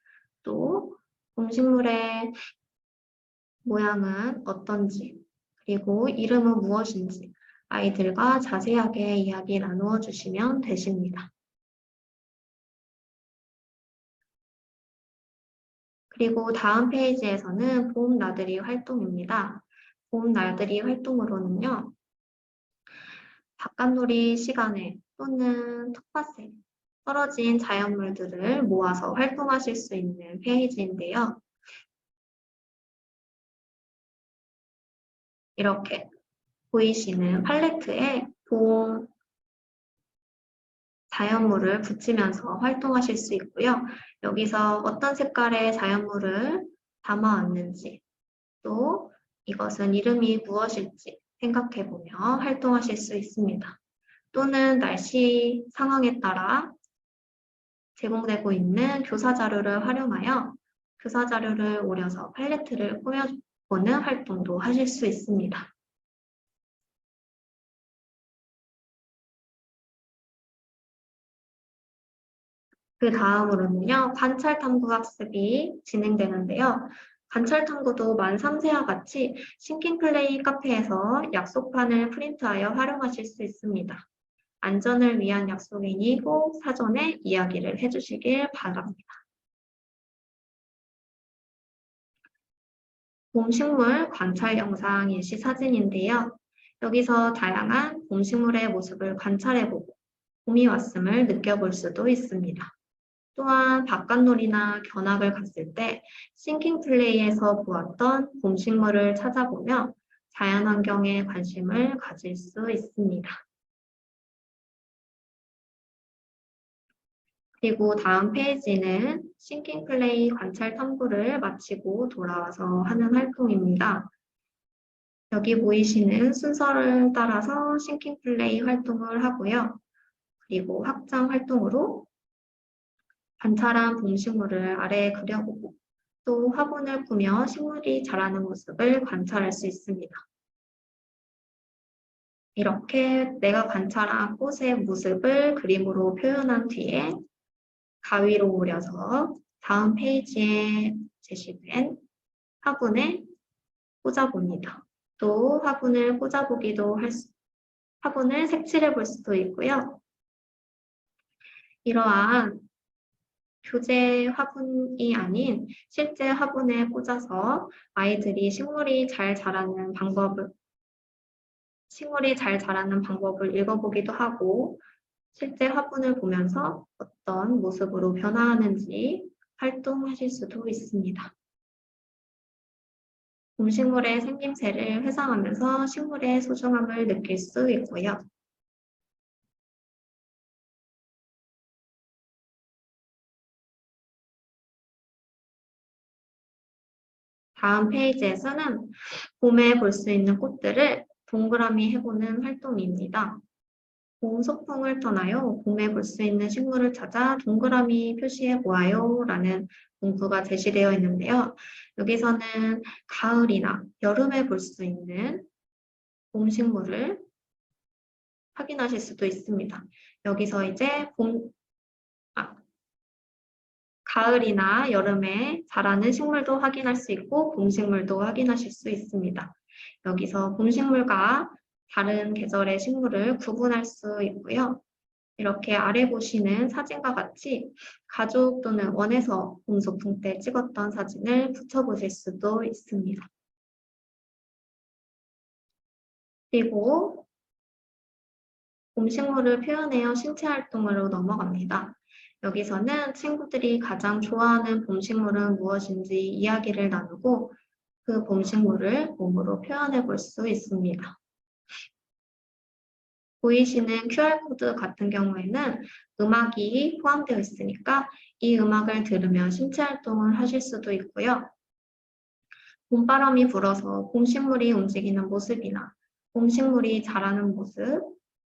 A: 또 봄식물의 모양은 어떤지 그리고 이름은 무엇인지 아이들과 자세하게 이야기 나누어 주시면 되십니다. 그리고 다음 페이지에서는 봄 나들이 활동입니다. 봄 나들이 활동으로는요. 바깥놀이 시간에 또는 텃밭에 떨어진 자연물들을 모아서 활동하실 수 있는 페이지인데요. 이렇게 보이시는 팔레트에 봄 자연물을 붙이면서 활동하실 수 있고요. 여기서 어떤 색깔의 자연물을 담아왔는지 또 이것은 이름이 무엇일지 생각해보며 활동하실 수 있습니다. 또는 날씨 상황에 따라 제공되고 있는 교사 자료를 활용하여 교사 자료를 오려서 팔레트를 꾸며보는 활동도 하실 수 있습니다. 그 다음으로는요, 관찰 탐구 학습이 진행되는데요. 관찰 탐구도 만 3세와 같이 싱킹플레이 카페에서 약속판을 프린트하여 활용하실 수 있습니다. 안전을 위한 약속이니 꼭 사전에 이야기를 해주시길 바랍니다. 봄식물 관찰 영상 예시 사진인데요. 여기서 다양한 봄식물의 모습을 관찰해보고 봄이 왔음을 느껴볼 수도 있습니다. 또한 바깥놀이나 견학을 갔을 때 싱킹플레이에서 보았던 봄식물을 찾아보며 자연환경에 관심을 가질 수 있습니다. 그리고 다음 페이지는 싱킹플레이 관찰 탐구를 마치고 돌아와서 하는 활동입니다. 여기 보이시는 순서를 따라서 싱킹플레이 활동을 하고요. 그리고 확장 활동으로 관찰한 봄식물을 아래에 그려보고 또 화분을 꾸며 식물이 자라는 모습을 관찰할 수 있습니다. 이렇게 내가 관찰한 꽃의 모습을 그림으로 표현한 뒤에 가위로 오려서 다음 페이지에 제시된 화분에 꽂아봅니다. 또 화분을 꽂아보기도 화분을 색칠해 볼 수도 있고요. 이러한 교재 화분이 아닌 실제 화분에 꽂아서 아이들이 식물이 잘 자라는 방법을 읽어보기도 하고 실제 화분을 보면서 어떤 모습으로 변화하는지 활동하실 수도 있습니다. 봄식물의 생김새를 회상하면서 식물의 소중함을 느낄 수 있고요. 다음 페이지에서는 봄에 볼 수 있는 꽃들을 동그라미 해보는 활동입니다. 봄 소풍을 떠나요. 봄에 볼 수 있는 식물을 찾아 동그라미 표시해 보아요 라는 문구가 제시되어 있는데요. 여기서는 가을이나 여름에 볼 수 있는 봄 식물을 확인하실 수도 있습니다. 여기서 이제 가을이나 여름에 자라는 식물도 확인할 수 있고 봄 식물도 확인하실 수 있습니다. 여기서 봄 식물과 다른 계절의 식물을 구분할 수 있고요. 이렇게 아래 보시는 사진과 같이 가족 또는 원에서 봄 소풍 때 찍었던 사진을 붙여보실 수도 있습니다. 그리고 봄식물을 표현해요 신체 활동으로 넘어갑니다. 여기서는 친구들이 가장 좋아하는 봄식물은 무엇인지 이야기를 나누고 그 봄식물을 몸으로 표현해 볼 수 있습니다. 보이시는 QR코드 같은 경우에는 음악이 포함되어 있으니까 이 음악을 들으며 신체 활동을 하실 수도 있고요. 봄바람이 불어서 봄식물이 움직이는 모습이나 봄식물이 자라는 모습,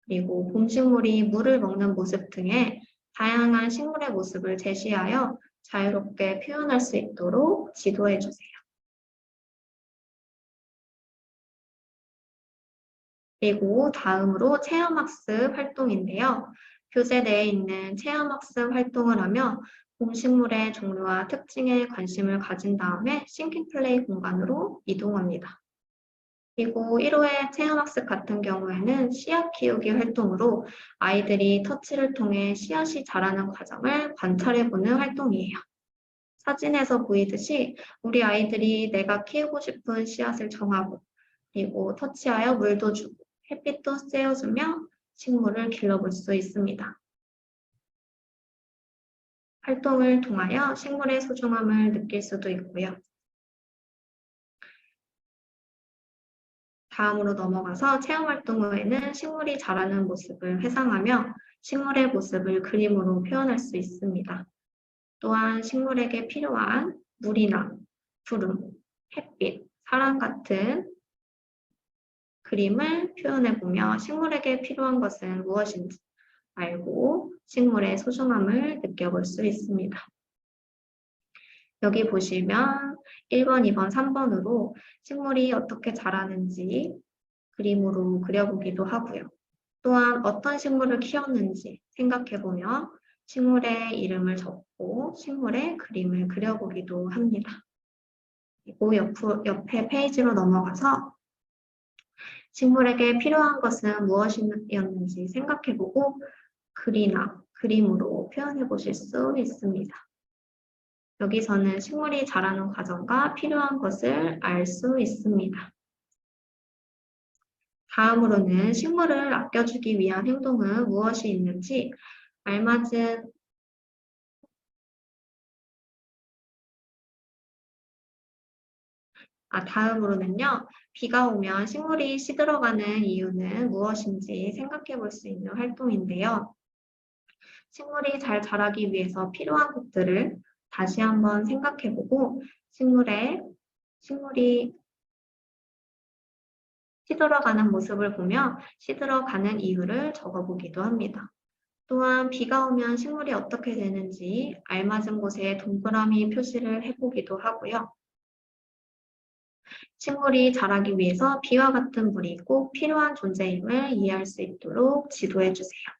A: 그리고 봄식물이 물을 먹는 모습 등의 다양한 식물의 모습을 제시하여 자유롭게 표현할 수 있도록 지도해 주세요. 그리고 다음으로 체험학습 활동인데요. 교재 내에 있는 체험학습 활동을 하며 봄식물의 종류와 특징에 관심을 가진 다음에 싱킹플레이 공간으로 이동합니다. 그리고 1호의 체험학습 같은 경우에는 씨앗 키우기 활동으로 아이들이 터치를 통해 씨앗이 자라는 과정을 관찰해보는 활동이에요. 사진에서 보이듯이 우리 아이들이 내가 키우고 싶은 씨앗을 정하고 그리고 터치하여 물도 주고 햇빛도 쐬어주며 식물을 길러볼 수 있습니다. 활동을 통하여 식물의 소중함을 느낄 수도 있고요. 다음으로 넘어가서 체험활동 후에는 식물이 자라는 모습을 회상하며 식물의 모습을 그림으로 표현할 수 있습니다. 또한 식물에게 필요한 물이나 구름, 햇빛, 사랑 같은 그림을 표현해보며 식물에게 필요한 것은 무엇인지 알고 식물의 소중함을 느껴볼 수 있습니다. 여기 보시면 1번, 2번, 3번으로 식물이 어떻게 자라는지 그림으로 그려보기도 하고요. 또한 어떤 식물을 키웠는지 생각해보며 식물의 이름을 적고 식물의 그림을 그려보기도 합니다. 그리고 옆에 페이지로 넘어가서 식물에게 필요한 것은 무엇이었는지 생각해보고 글이나 그림으로 표현해 보실 수 있습니다. 여기서는 식물이 자라는 과정과 필요한 것을 알 수 있습니다. 다음으로는 식물을 아껴주기 위한 행동은 무엇이 있는지 알맞은 다음으로는요, 비가 오면 식물이 시들어가는 이유는 무엇인지 생각해 볼 수 있는 활동인데요. 식물이 잘 자라기 위해서 필요한 것들을 다시 한번 생각해 보고 식물이 시들어가는 모습을 보며 시들어가는 이유를 적어보기도 합니다. 또한 비가 오면 식물이 어떻게 되는지 알맞은 곳에 동그라미 표시를 해보기도 하고요. 식물이 자라기 위해서 비와 같은 물이 꼭 필요한 존재임을 이해할 수 있도록 지도해 주세요.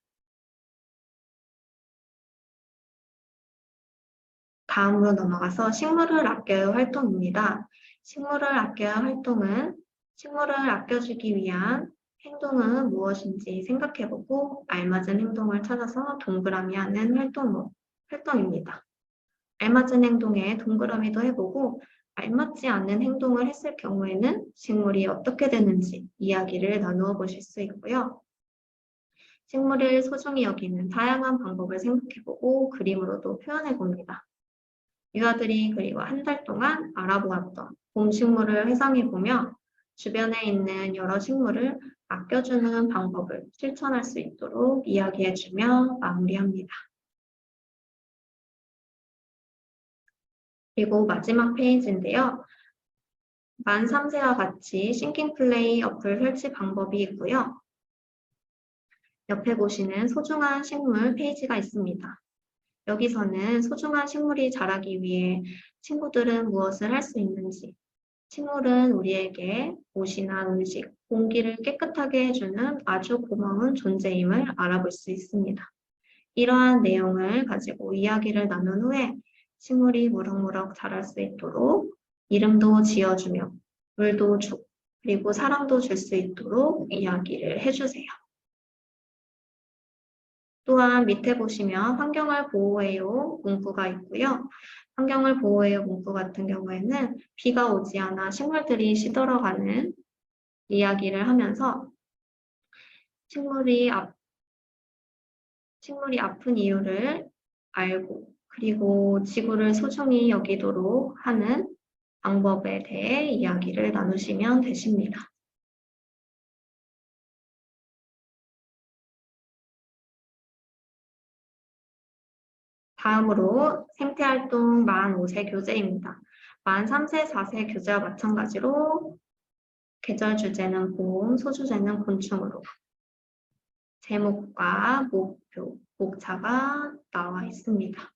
A: 다음으로 넘어가서 식물을 아껴요 활동입니다. 식물을 아껴요 활동은 식물을 아껴주기 위한 행동은 무엇인지 생각해보고 알맞은 행동을 찾아서 동그라미 하는 활동입니다. 알맞은 행동에 동그라미도 해보고 알맞지 않는 행동을 했을 경우에는 식물이 어떻게 되는지 이야기를 나누어 보실 수 있고요. 식물을 소중히 여기는 다양한 방법을 생각해보고 그림으로도 표현해봅니다. 유아들이 그리고 한 달 동안 알아보았던 봄 식물을 회상해보며 주변에 있는 여러 식물을 아껴주는 방법을 실천할 수 있도록 이야기해주며 마무리합니다. 그리고 마지막 페이지인데요. 만 3세와 같이 싱킹플레이 어플 설치 방법이 있고요. 옆에 보시는 소중한 식물 페이지가 있습니다. 여기서는 소중한 식물이 자라기 위해 친구들은 무엇을 할 수 있는지, 식물은 우리에게 옷이나 음식, 공기를 깨끗하게 해주는 아주 고마운 존재임을 알아볼 수 있습니다. 이러한 내용을 가지고 이야기를 나눈 후에 식물이 무럭무럭 자랄 수 있도록 이름도 지어주며 물도 주고 그리고 사랑도 줄 수 있도록 이야기를 해주세요. 또한 밑에 보시면 환경을 보호해요 문구가 있고요. 환경을 보호해요 문구 같은 경우에는 비가 오지 않아 식물들이 시들어가는 이야기를 하면서 식물이 아픈 이유를 알고 그리고 지구를 소중히 여기도록 하는 방법에 대해 이야기를 나누시면 되십니다. 다음으로 생태활동 만 5세 교재입니다. 만 3세, 4세 교재와 마찬가지로 계절 주제는 봄, 소주제는 곤충으로 제목과 목표, 목차가 나와 있습니다.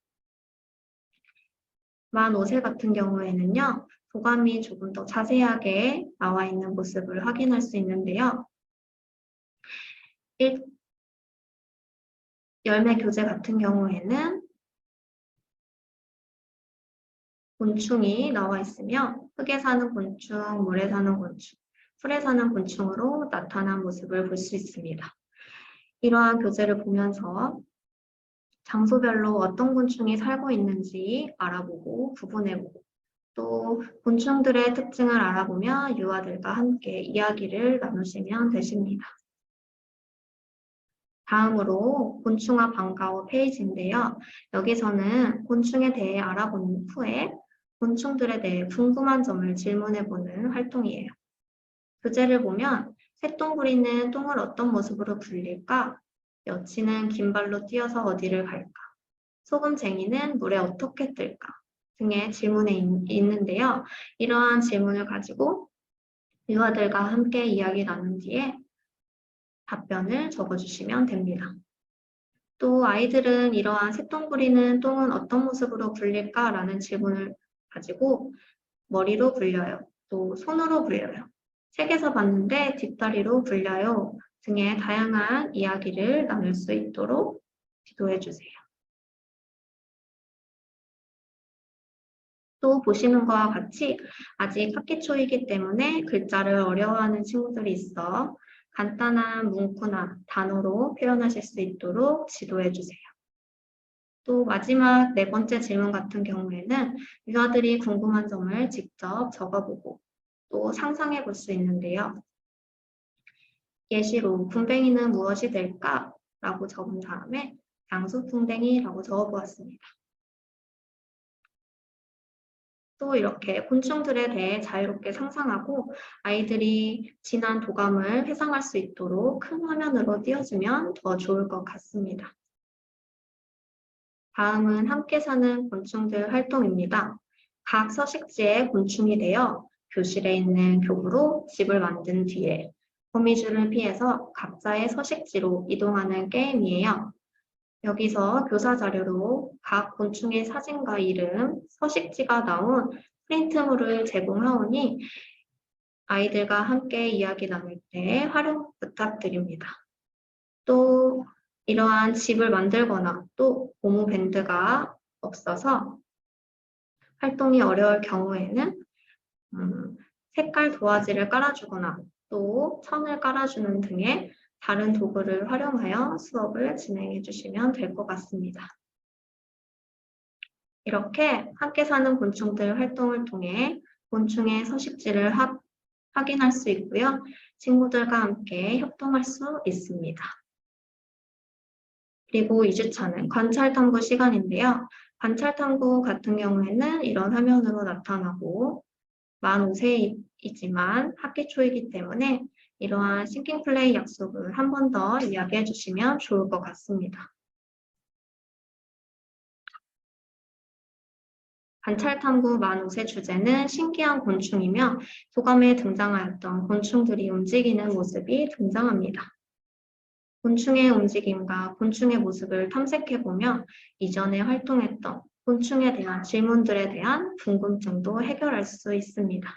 A: 만 5세 같은 경우에는요, 도감이 조금 더 자세하게 나와 있는 모습을 확인할 수 있는데요. 열매 교재 같은 경우에는 곤충이 나와 있으며 흙에 사는 곤충, 물에 사는 곤충, 풀에 사는 곤충으로 나타난 모습을 볼 수 있습니다. 이러한 교재를 보면서 장소별로 어떤 곤충이 살고 있는지 알아보고 구분해보고 또 곤충들의 특징을 알아보며 유아들과 함께 이야기를 나누시면 되십니다. 다음으로 곤충아 반가워 페이지인데요. 여기서는 곤충에 대해 알아본 후에 곤충들에 대해 궁금한 점을 질문해보는 활동이에요. 교재를 보면 새똥구리는 똥을 어떤 모습으로 굴릴까? 여치는 긴 발로 뛰어서 어디를 갈까? 소금쟁이는 물에 어떻게 뜰까? 등의 질문이 있는데요. 이러한 질문을 가지고 유아들과 함께 이야기 나눈 뒤에 답변을 적어주시면 됩니다. 또 아이들은 이러한 새똥구리는 똥은 어떤 모습으로 굴릴까? 라는 질문을 가지고 머리로 굴려요. 또 손으로 굴려요. 책에서 봤는데 뒷다리로 굴려요. 등의 다양한 이야기를 나눌 수 있도록 지도해 주세요. 또 보시는 것과 같이 아직 학기 초이기 때문에 글자를 어려워하는 친구들이 있어 간단한 문구나 단어로 표현하실 수 있도록 지도해 주세요. 또 마지막 네 번째 질문 같은 경우에는 유아들이 궁금한 점을 직접 적어보고 또 상상해 볼 수 있는데요. 예시로 풍뎅이는 무엇이 될까? 라고 적은 다음에 양수풍뎅이라고 적어보았습니다. 또 이렇게 곤충들에 대해 자유롭게 상상하고 아이들이 지난 도감을 회상할 수 있도록 큰 화면으로 띄워주면 더 좋을 것 같습니다. 다음은 함께 사는 곤충들 활동입니다. 각 서식지에 곤충이 되어 교실에 있는 교구로 집을 만든 뒤에 거미줄을 피해서 각자의 서식지로 이동하는 게임이에요. 여기서 교사 자료로 각 곤충의 사진과 이름, 서식지가 나온 프린트물을 제공하오니 아이들과 함께 이야기 나눌 때 활용 부탁드립니다. 또 이러한 집을 만들거나 또 고무 밴드가 없어서 활동이 어려울 경우에는 색깔 도화지를 깔아주거나 또 천을 깔아주는 등의 다른 도구를 활용하여 수업을 진행해 주시면 될 것 같습니다. 이렇게 함께 사는 곤충들 활동을 통해 곤충의 서식지를 확인할 수 있고요. 친구들과 함께 협동할 수 있습니다. 그리고 2주차는 관찰 탐구 시간인데요. 관찰 탐구 같은 경우에는 이런 화면으로 나타나고 만 5세이지만 학기 초이기 때문에 이러한 싱킹 플레이 약속을 한 번 더 이야기해 주시면 좋을 것 같습니다. 관찰 탐구 만 5세 주제는 신기한 곤충이며 도감에 등장하였던 곤충들이 움직이는 모습이 등장합니다. 곤충의 움직임과 곤충의 모습을 탐색해보며 이전에 활동했던 곤충에 대한 질문들에 대한 궁금증도 해결할 수 있습니다.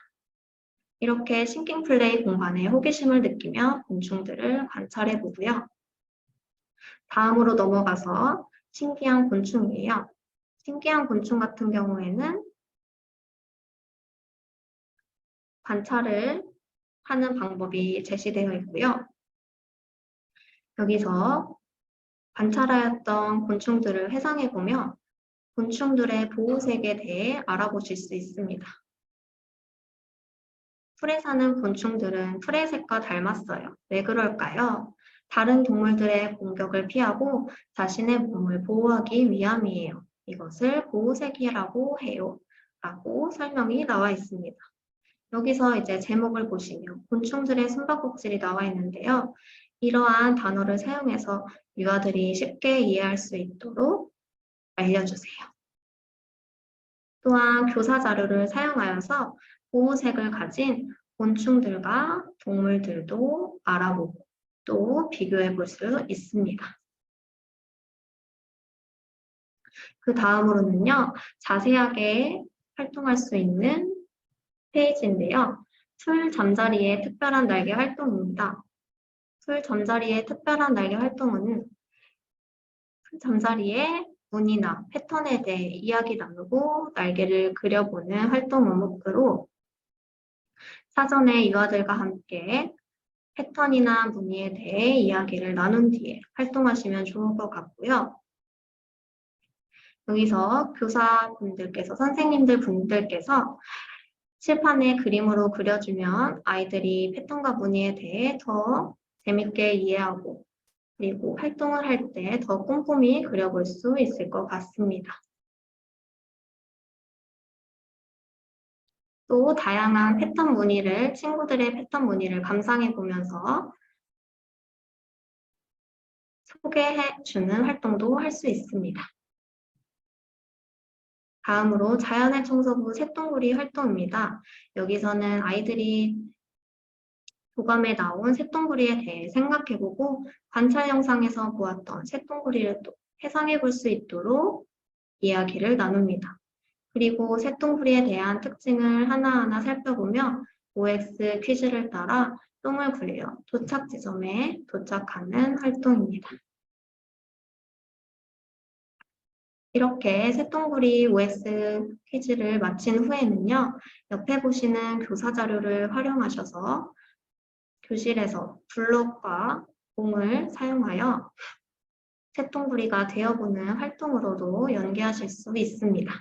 A: 이렇게 싱킹 플레이 공간에 호기심을 느끼며 곤충들을 관찰해 보고요. 다음으로 넘어가서 신기한 곤충이에요. 신기한 곤충 같은 경우에는 관찰을 하는 방법이 제시되어 있고요. 여기서 관찰하였던 곤충들을 회상해 보며 곤충들의 보호색에 대해 알아보실 수 있습니다. 풀에 사는 곤충들은 풀의 색과 닮았어요. 왜 그럴까요? 다른 동물들의 공격을 피하고 자신의 몸을 보호하기 위함이에요. 이것을 보호색이라고 해요. 라고 설명이 나와 있습니다. 여기서 이제 제목을 보시면 곤충들의 숨바꼭질이 나와 있는데요. 이러한 단어를 사용해서 유아들이 쉽게 이해할 수 있도록 알려주세요. 또한 교사 자료를 사용하여서 보호색을 가진 곤충들과 동물들도 알아보고 또 비교해 볼 수 있습니다. 그 다음으로는요, 자세하게 활동할 수 있는 페이지인데요. 풀 잠자리의 특별한 날개 활동입니다. 풀 잠자리의 특별한 날개 활동은 풀 잠자리의 무늬나 패턴에 대해 이야기 나누고 날개를 그려보는 활동 목표로 사전에 유아들과 함께 패턴이나 무늬에 대해 이야기를 나눈 뒤에 활동하시면 좋을 것 같고요. 여기서 교사분들께서, 선생님들 분들께서 칠판에 그림으로 그려주면 아이들이 패턴과 무늬에 대해 더 재밌게 이해하고 그리고 활동을 할 때 더 꼼꼼히 그려볼 수 있을 것 같습니다. 또 다양한 패턴 무늬를, 친구들의 패턴 무늬를 감상해 보면서 소개해 주는 활동도 할 수 있습니다. 다음으로 자연의 청소부 새똥구리 활동입니다. 여기서는 아이들이 도감에 나온 새똥구리에 대해 생각해보고 관찰 영상에서 보았던 새똥구리를 또 회상해 볼 수 있도록 이야기를 나눕니다. 그리고 새똥구리에 대한 특징을 하나하나 살펴보며 OX 퀴즈를 따라 똥을 굴려 도착 지점에 도착하는 활동입니다. 이렇게 새똥구리 OX 퀴즈를 마친 후에는요, 옆에 보시는 교사 자료를 활용하셔서 교실에서 블록과 공을 사용하여 새똥구리가 되어보는 활동으로도 연계하실 수 있습니다.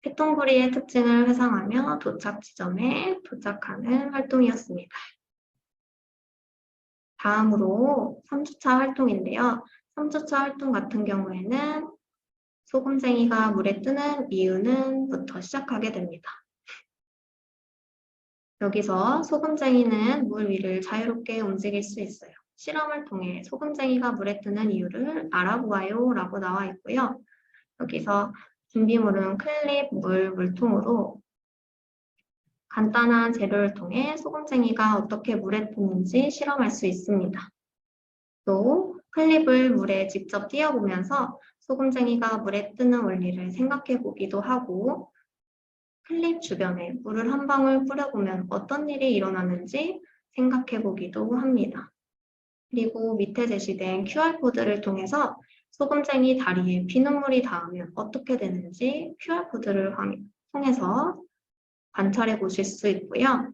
A: 새똥구리의 특징을 회상하며 도착 지점에 도착하는 활동이었습니다. 다음으로 3주차 활동인데요. 3주차 활동 같은 경우에는 소금쟁이가 물에 뜨는 이유는부터 시작하게 됩니다. 여기서 소금쟁이는 물 위를 자유롭게 움직일 수 있어요. 실험을 통해 소금쟁이가 물에 뜨는 이유를 알아보아요 라고 나와 있고요. 여기서 준비물은 클립, 물통으로 간단한 재료를 통해 소금쟁이가 어떻게 물에 뜨는지 실험할 수 있습니다. 또 클립을 물에 직접 띄워보면서 소금쟁이가 물에 뜨는 원리를 생각해 보기도 하고 클립 주변에 물을 한 방울 뿌려보면 어떤 일이 일어나는지 생각해 보기도 합니다. 그리고 밑에 제시된 QR코드를 통해서 소금쟁이 다리에 피눈물이 닿으면 어떻게 되는지 QR코드를 통해서 관찰해 보실 수 있고요.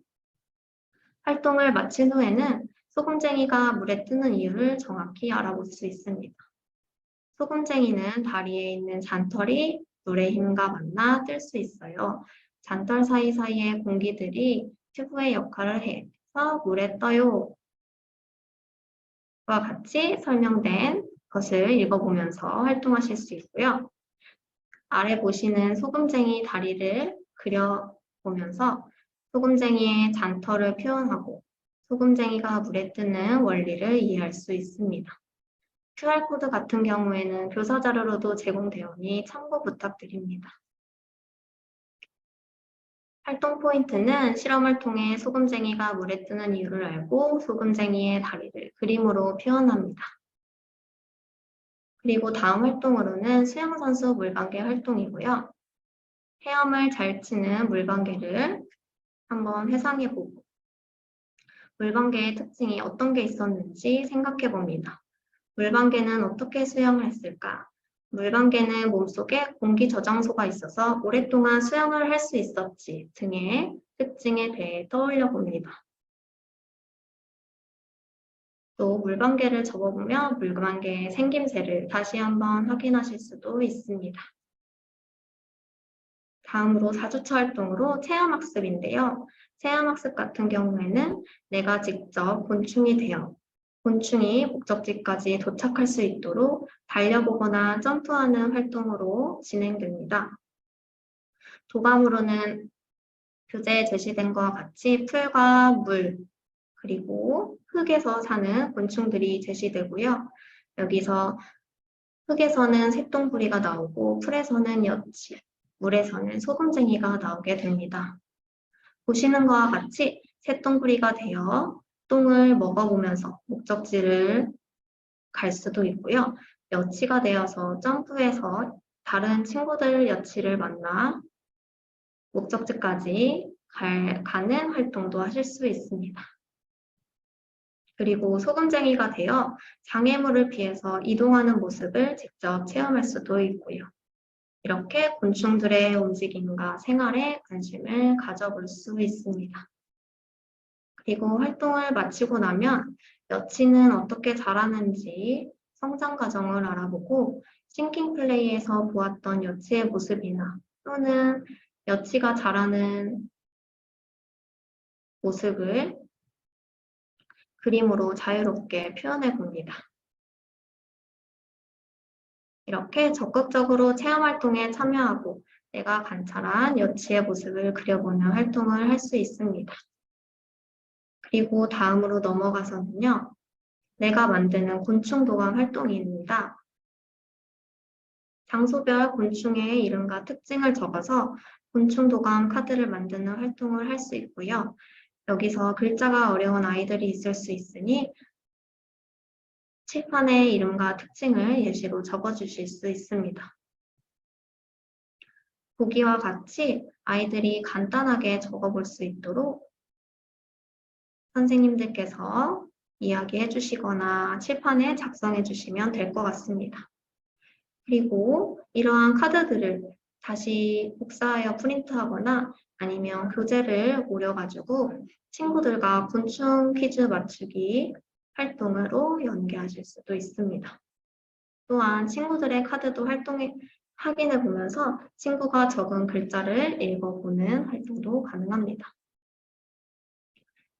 A: 활동을 마친 후에는 소금쟁이가 물에 뜨는 이유를 정확히 알아볼 수 있습니다. 소금쟁이는 다리에 있는 잔털이 물의 힘과 만나 뜰 수 있어요. 잔털 사이사이의 공기들이 튜브의 역할을 해서 물에 떠요. 와 같이 설명된 것을 읽어보면서 활동하실 수 있고요. 아래 보시는 소금쟁이 다리를 그려보면서 소금쟁이의 잔털을 표현하고 소금쟁이가 물에 뜨는 원리를 이해할 수 있습니다. QR코드 같은 경우에는 교사 자료로도 제공되오니 참고 부탁드립니다. 활동 포인트는 실험을 통해 소금쟁이가 물에 뜨는 이유를 알고 소금쟁이의 다리를 그림으로 표현합니다. 그리고 다음 활동으로는 수영선수 물방개 활동이고요. 헤엄을 잘 치는 물방개를 한번 회상해보고 물방개의 특징이 어떤 게 있었는지 생각해봅니다. 물방개는 어떻게 수영을 했을까? 물방개는 몸속에 공기 저장소가 있어서 오랫동안 수영을 할 수 있었지 등의 특징에 대해 떠올려 봅니다. 또 물방개를 접어보며 물방개의 생김새를 다시 한번 확인하실 수도 있습니다. 다음으로 4주차 활동으로 체험학습인데요. 체험학습 같은 경우에는 내가 직접 곤충이 되어 곤충이 목적지까지 도착할 수 있도록 달려보거나 점프하는 활동으로 진행됩니다. 도감으로는 교재에 제시된 것과 같이 풀과 물, 그리고 흙에서 사는 곤충들이 제시되고요. 여기서 흙에서는 새똥구리가 나오고 풀에서는 여치, 물에서는 소금쟁이가 나오게 됩니다. 보시는 것과 같이 새똥구리가 되어 똥을 먹어보면서 목적지를 갈 수도 있고요. 여치가 되어서 점프해서 다른 친구들 여치를 만나 목적지까지 가는 활동도 하실 수 있습니다. 그리고 소금쟁이가 되어 장애물을 피해서 이동하는 모습을 직접 체험할 수도 있고요. 이렇게 곤충들의 움직임과 생활에 관심을 가져볼 수 있습니다. 그리고 활동을 마치고 나면 여치는 어떻게 자라는지 성장 과정을 알아보고 싱킹 플레이에서 보았던 여치의 모습이나 또는 여치가 자라는 모습을 그림으로 자유롭게 표현해 봅니다. 이렇게 적극적으로 체험활동에 참여하고 내가 관찰한 여치의 모습을 그려보는 활동을 할 수 있습니다. 그리고 다음으로 넘어가서는요. 내가 만드는 곤충 도감 활동입니다. 장소별 곤충의 이름과 특징을 적어서 곤충 도감 카드를 만드는 활동을 할 수 있고요. 여기서 글자가 어려운 아이들이 있을 수 있으니 칠판에 이름과 특징을 예시로 적어주실 수 있습니다. 보기와 같이 아이들이 간단하게 적어볼 수 있도록 선생님들께서 이야기해 주시거나 칠판에 작성해 주시면 될 것 같습니다. 그리고 이러한 카드들을 다시 복사하여 프린트하거나 아니면 교재를 오려가지고 친구들과 곤충 퀴즈 맞추기 활동으로 연계하실 수도 있습니다. 또한 친구들의 카드도 확인해 보면서 친구가 적은 글자를 읽어보는 활동도 가능합니다.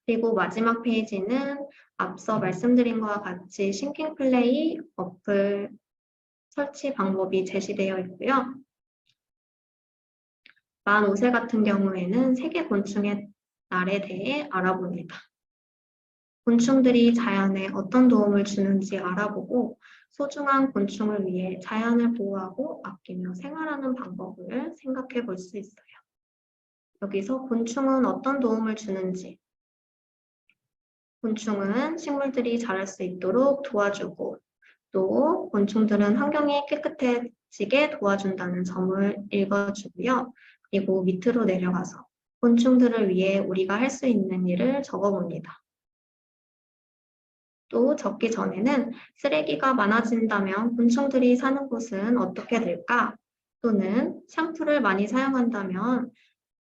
A: 그리고 마지막 페이지는 앞서 말씀드린 것과 같이 싱킹 플레이 어플 설치 방법이 제시되어 있고요. 만 5세 같은 경우에는 세계 곤충의 날에 대해 알아봅니다. 곤충들이 자연에 어떤 도움을 주는지 알아보고 소중한 곤충을 위해 자연을 보호하고 아끼며 생활하는 방법을 생각해 볼 수 있어요. 여기서 곤충은 어떤 도움을 주는지, 곤충은 식물들이 자랄 수 있도록 도와주고 또 곤충들은 환경이 깨끗해지게 도와준다는 점을 읽어주고요. 그리고 밑으로 내려가서 곤충들을 위해 우리가 할 수 있는 일을 적어봅니다. 또 적기 전에는 쓰레기가 많아진다면 곤충들이 사는 곳은 어떻게 될까? 또는 샴푸를 많이 사용한다면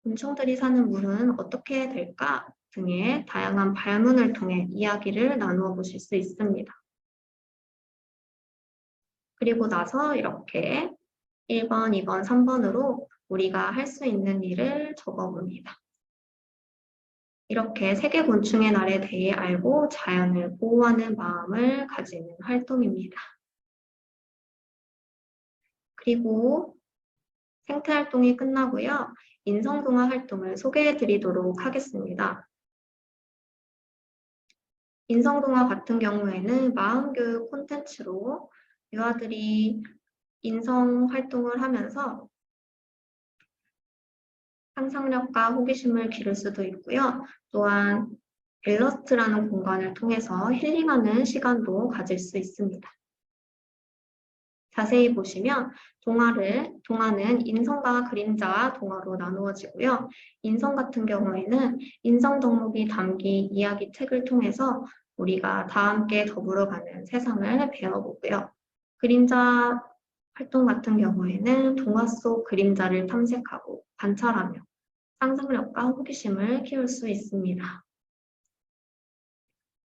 A: 곤충들이 사는 물은 어떻게 될까? 등의 다양한 발문을 통해 이야기를 나누어 보실 수 있습니다. 그리고 나서 이렇게 1번, 2번, 3번으로 우리가 할 수 있는 일을 적어봅니다. 이렇게 세계 곤충의 날에 대해 알고 자연을 보호하는 마음을 가지는 활동입니다. 그리고 생태활동이 끝나고요. 인성동화 활동을 소개해 드리도록 하겠습니다. 인성동화 같은 경우에는 마음교육 콘텐츠로 유아들이 인성 활동을 하면서 상상력과 호기심을 기를 수도 있고요. 또한 밸러스트라는 공간을 통해서 힐링하는 시간도 가질 수 있습니다. 자세히 보시면 동화는 인성과 그림자 동화로 나누어지고요. 인성 같은 경우에는 인성 덕목이 담긴 이야기 책을 통해서 우리가 다 함께 더불어가는 세상을 배워보고요. 그림자 활동 같은 경우에는 동화 속 그림자를 탐색하고 관찰하며 상상력과 호기심을 키울 수 있습니다.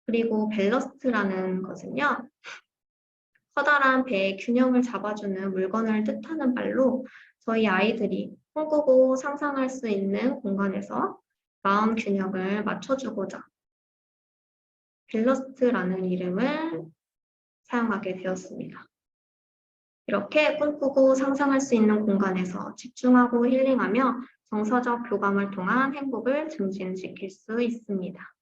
A: 그리고 밸러스트라는 것은요. 커다란 배의 균형을 잡아주는 물건을 뜻하는 말로 저희 아이들이 꿈꾸고 상상할 수 있는 공간에서 마음 균형을 맞춰주고자 밸러스트라는 이름을 사용하게 되었습니다. 이렇게 꿈꾸고 상상할 수 있는 공간에서 집중하고 힐링하며 정서적 교감을 통한 행복을 증진시킬 수 있습니다.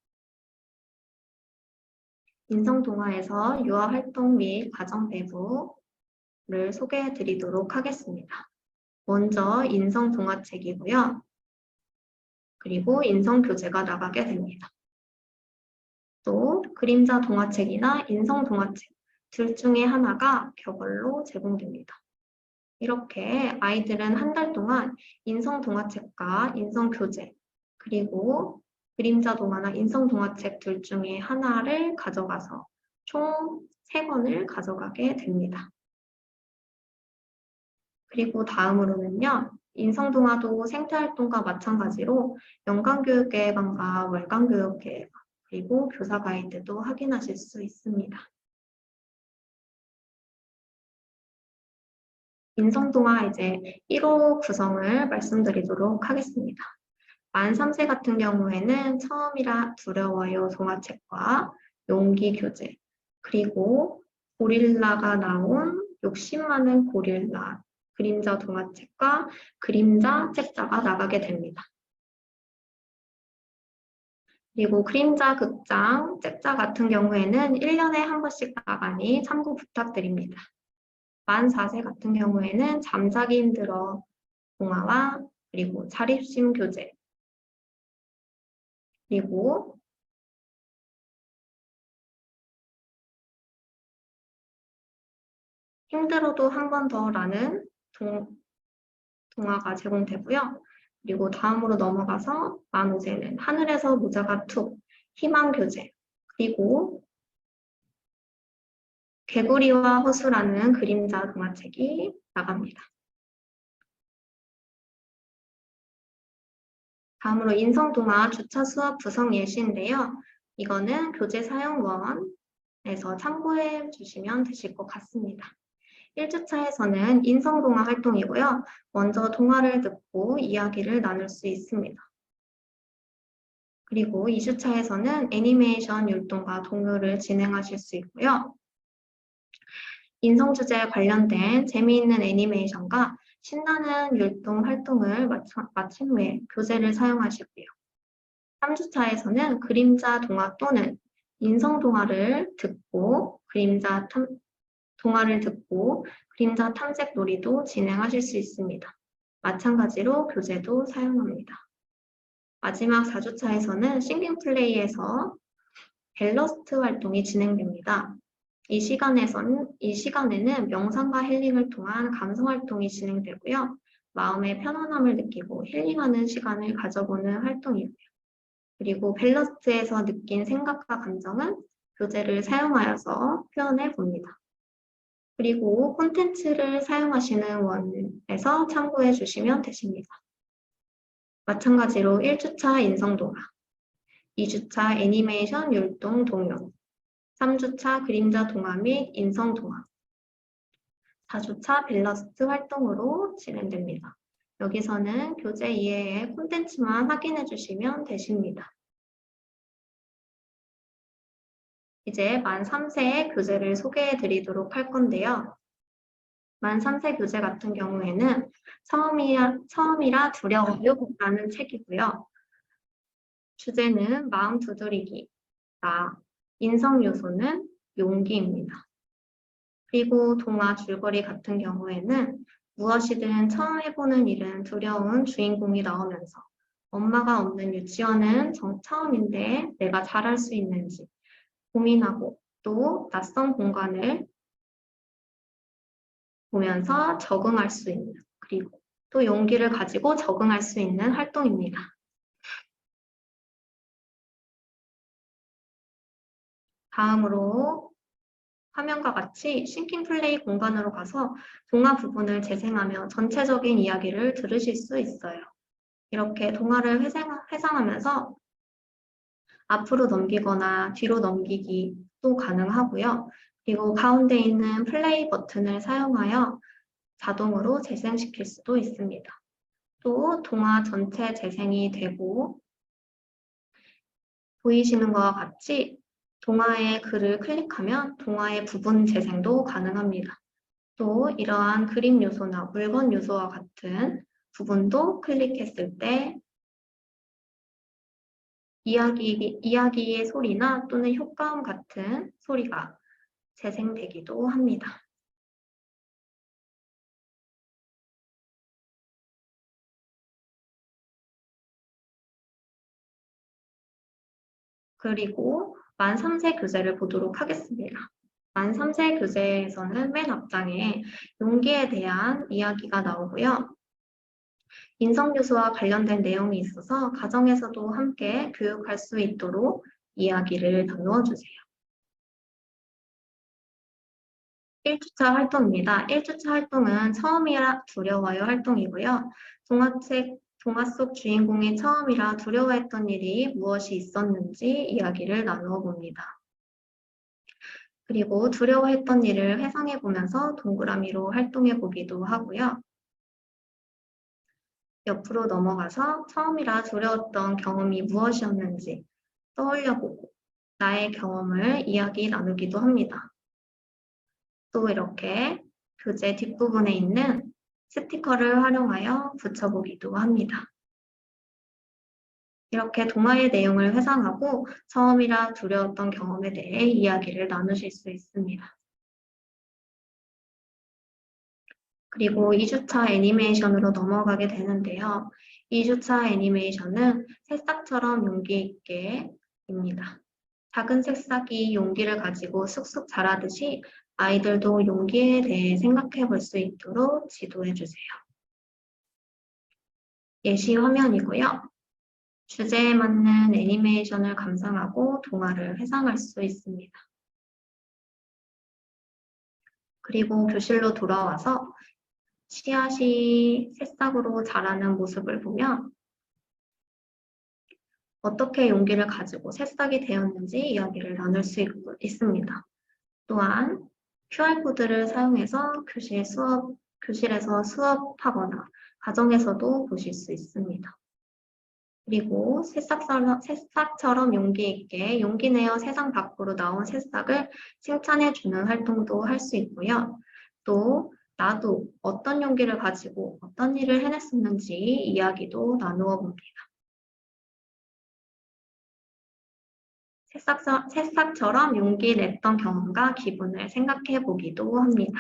A: 인성동화에서 유아활동 및 가정배부를 소개해 드리도록 하겠습니다. 먼저 인성동화책이고요. 그리고 인성교재가 나가게 됩니다. 또 그림자 동화책이나 인성 동화책 둘 중에 하나가 격월로 제공됩니다. 이렇게 아이들은 한 달 동안 인성 동화책과 인성 교재 그리고 그림자 동화나 인성 동화책 둘 중에 하나를 가져가서 총 3권을 가져가게 됩니다. 그리고 다음으로는요. 인성동화도 생태활동과 마찬가지로 연간교육계획안과 월간교육계획안 그리고 교사 가이드도 확인하실 수 있습니다. 인성동화 이제 1호 구성을 말씀드리도록 하겠습니다. 만 3세 같은 경우에는 처음이라 두려워요 동화책과 용기 교재 그리고 고릴라가 나온 욕심 많은 고릴라 그림자 동화책과 그림자 책자가 나가게 됩니다. 그리고 그림자 극장 책자 같은 경우에는 1년에 한 번씩 나가니 참고 부탁드립니다. 만 4세 같은 경우에는 잠자기 힘들어 동화와 그리고 자립심 교재 그리고 힘들어도 한 번 더라는 동화가 제공되고요. 그리고 다음으로 넘어가서 만 5세는 하늘에서 모자가 툭 희망 교재 그리고 개구리와 호수라는 그림자 동화책이 나갑니다. 다음으로 인성동화 주차 수업 구성 예시인데요. 이거는 교재 사용원에서 참고해 주시면 되실 것 같습니다. 1주차에서는 인성동화 활동이고요. 먼저 동화를 듣고 이야기를 나눌 수 있습니다. 그리고 2주차에서는 애니메이션 율동과 동요를 진행하실 수 있고요. 인성 주제에 관련된 재미있는 애니메이션과 신나는 율동 활동을 마친 후에 교재를 사용하시고요. 3주차에서는 그림자 동화 또는 인성 동화를 듣고 동화를 듣고 그림자 탐색 놀이도 진행하실 수 있습니다. 마찬가지로 교재도 사용합니다. 마지막 4주차에서는 싱킹 플레이에서 밸러스트 활동이 진행됩니다. 이 시간에는 명상과 힐링을 통한 감성 활동이 진행되고요. 마음의 편안함을 느끼고 힐링하는 시간을 가져보는 활동이고요. 그리고 밸러스트에서 느낀 생각과 감정은 교재를 사용하여서 표현해 봅니다. 그리고 콘텐츠를 사용하시는 원에서 참고해 주시면 되십니다. 마찬가지로 1주차 인성동화, 2주차 애니메이션 율동 동요, 3주차 그림자 동화 및 인성 동화, 4주차 밸러스트 활동으로 진행됩니다. 여기서는 교재 이외의 콘텐츠만 확인해 주시면 되십니다. 이제 만 3세의 교재를 소개해 드리도록 할 건데요. 만 3세 교재 같은 경우에는 처음이라 두려워요라는 책이고요. 주제는 마음 두드리기, 인성 요소는 용기입니다. 그리고 동화 줄거리 같은 경우에는 무엇이든 처음 해보는 일은 두려운 주인공이 나오면서 엄마가 없는 유치원은 처음인데 내가 잘할 수 있는지 고민하고 또 낯선 공간을 보면서 적응할 수 있는 그리고 또 용기를 가지고 적응할 수 있는 활동입니다. 다음으로 화면과 같이 싱킹 플레이 공간으로 가서 동화 부분을 재생하며 전체적인 이야기를 들으실 수 있어요. 이렇게 동화를 회상하면서 앞으로 넘기거나 뒤로 넘기기도 가능하고요. 그리고 가운데 있는 플레이 버튼을 사용하여 자동으로 재생시킬 수도 있습니다. 또 동화 전체 재생이 되고 보이시는 것과 같이 동화의 글을 클릭하면 동화의 부분 재생도 가능합니다. 또 이러한 그림 요소나 물건 요소와 같은 부분도 클릭했을 때 이야기의 소리나 또는 효과음 같은 소리가 재생되기도 합니다. 그리고 만 3세 교재를 보도록 하겠습니다. 만 3세 교재에서는 맨 앞장에 용기에 대한 이야기가 나오고요. 인성요소와 관련된 내용이 있어서 가정에서도 함께 교육할 수 있도록 이야기를 나누어 주세요. 1주차 활동입니다. 1주차 활동은 처음이라 두려워요 활동이고요. 동화 속 주인공이 처음이라 두려워했던 일이 무엇이 있었는지 이야기를 나누어 봅니다. 그리고 두려워했던 일을 회상해 보면서 동그라미로 활동해 보기도 하고요. 옆으로 넘어가서 처음이라 두려웠던 경험이 무엇이었는지 떠올려보고 나의 경험을 이야기 나누기도 합니다. 또 이렇게 교재 뒷부분에 있는 스티커를 활용하여 붙여보기도 합니다. 이렇게 동화의 내용을 회상하고 처음이라 두려웠던 경험에 대해 이야기를 나누실 수 있습니다. 그리고 2주차 애니메이션으로 넘어가게 되는데요. 2주차 애니메이션은 새싹처럼 용기 있게입니다. 작은 새싹이 용기를 가지고 쑥쑥 자라듯이 아이들도 용기에 대해 생각해 볼 수 있도록 지도해 주세요. 예시 화면이고요. 주제에 맞는 애니메이션을 감상하고 동화를 회상할 수 있습니다. 그리고 교실로 돌아와서 씨앗이 새싹으로 자라는 모습을 보면 어떻게 용기를 가지고 새싹이 되었는지 이야기를 나눌 수 있습니다. 또한 QR코드를 사용해서 교실에서 수업하거나 가정에서도 보실 수 있습니다. 그리고 새싹처럼 용기 있게 용기 내어 세상 밖으로 나온 새싹을 칭찬해주는 활동도 할 수 있고요. 또 나도 어떤 용기를 가지고 어떤 일을 해냈었는지 이야기도 나누어 봅니다. 새싹처럼 용기 냈던 경험과 기분을 생각해 보기도 합니다.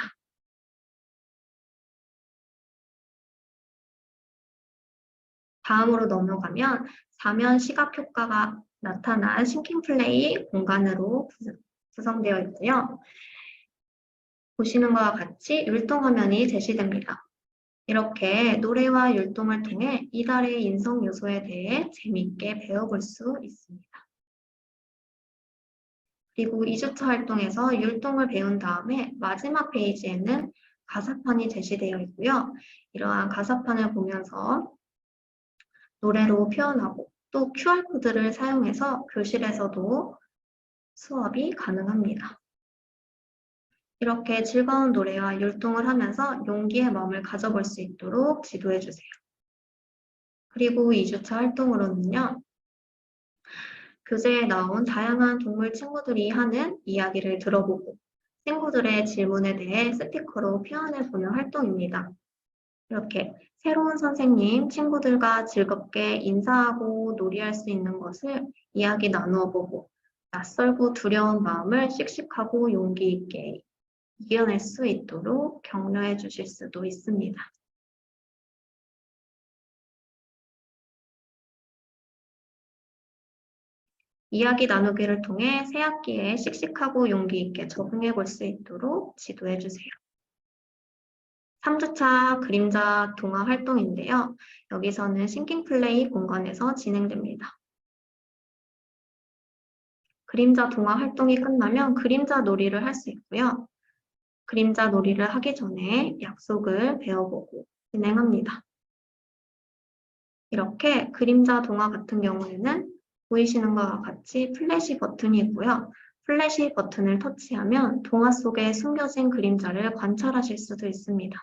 A: 다음으로 넘어가면 사면 시각 효과가 나타난 싱킹 플레이 공간으로 구성되어 있고요. 보시는 것과 같이 율동 화면이 제시됩니다. 이렇게 노래와 율동을 통해 이달의 인성 요소에 대해 재미있게 배워볼 수 있습니다. 그리고 2주차 활동에서 율동을 배운 다음에 마지막 페이지에는 가사판이 제시되어 있고요. 이러한 가사판을 보면서 노래로 표현하고 또 QR코드를 사용해서 교실에서도 수업이 가능합니다. 이렇게 즐거운 노래와 율동을 하면서 용기의 마음을 가져볼 수 있도록 지도해 주세요. 그리고 2주차 활동으로는요. 교재에 나온 다양한 동물 친구들이 하는 이야기를 들어보고 친구들의 질문에 대해 스티커로 표현해보는 활동입니다. 이렇게 새로운 선생님, 친구들과 즐겁게 인사하고 놀이할 수 있는 것을 이야기 나누어 보고 낯설고 두려운 마음을 씩씩하고 용기 있게 이겨낼 수 있도록 격려해 주실 수도 있습니다. 이야기 나누기를 통해 새 학기에 씩씩하고 용기 있게 적응해 볼 수 있도록 지도해 주세요. 3주차 그림자 동화 활동인데요. 여기서는 싱킹 플레이 공간에서 진행됩니다. 그림자 동화 활동이 끝나면 그림자 놀이를 할 수 있고요. 그림자 놀이를 하기 전에 약속을 배워보고 진행합니다. 이렇게 그림자 동화 같은 경우에는 보이시는 것과 같이 플래시 버튼이 있고요. 플래시 버튼을 터치하면 동화 속에 숨겨진 그림자를 관찰하실 수도 있습니다.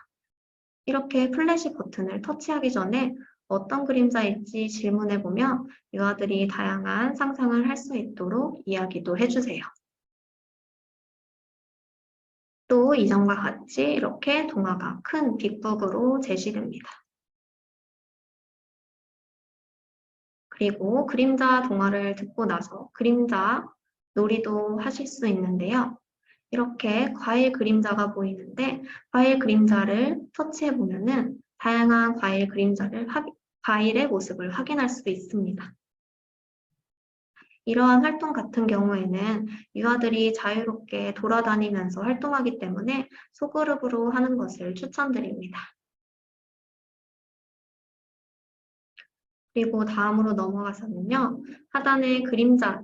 A: 이렇게 플래시 버튼을 터치하기 전에 어떤 그림자일지 질문해보며 유아들이 다양한 상상을 할 수 있도록 이야기도 해주세요. 또 이전과 같이 이렇게 동화가 큰 빅북으로 제시됩니다. 그리고 그림자 동화를 듣고 나서 그림자 놀이도 하실 수 있는데요. 이렇게 과일 그림자가 보이는데 과일 그림자를 터치해 보면은 다양한 과일의 모습을 확인할 수 있습니다. 이러한 활동 같은 경우에는 유아들이 자유롭게 돌아다니면서 활동하기 때문에 소그룹으로 하는 것을 추천드립니다. 그리고 다음으로 넘어가서는요. 하단의 그림자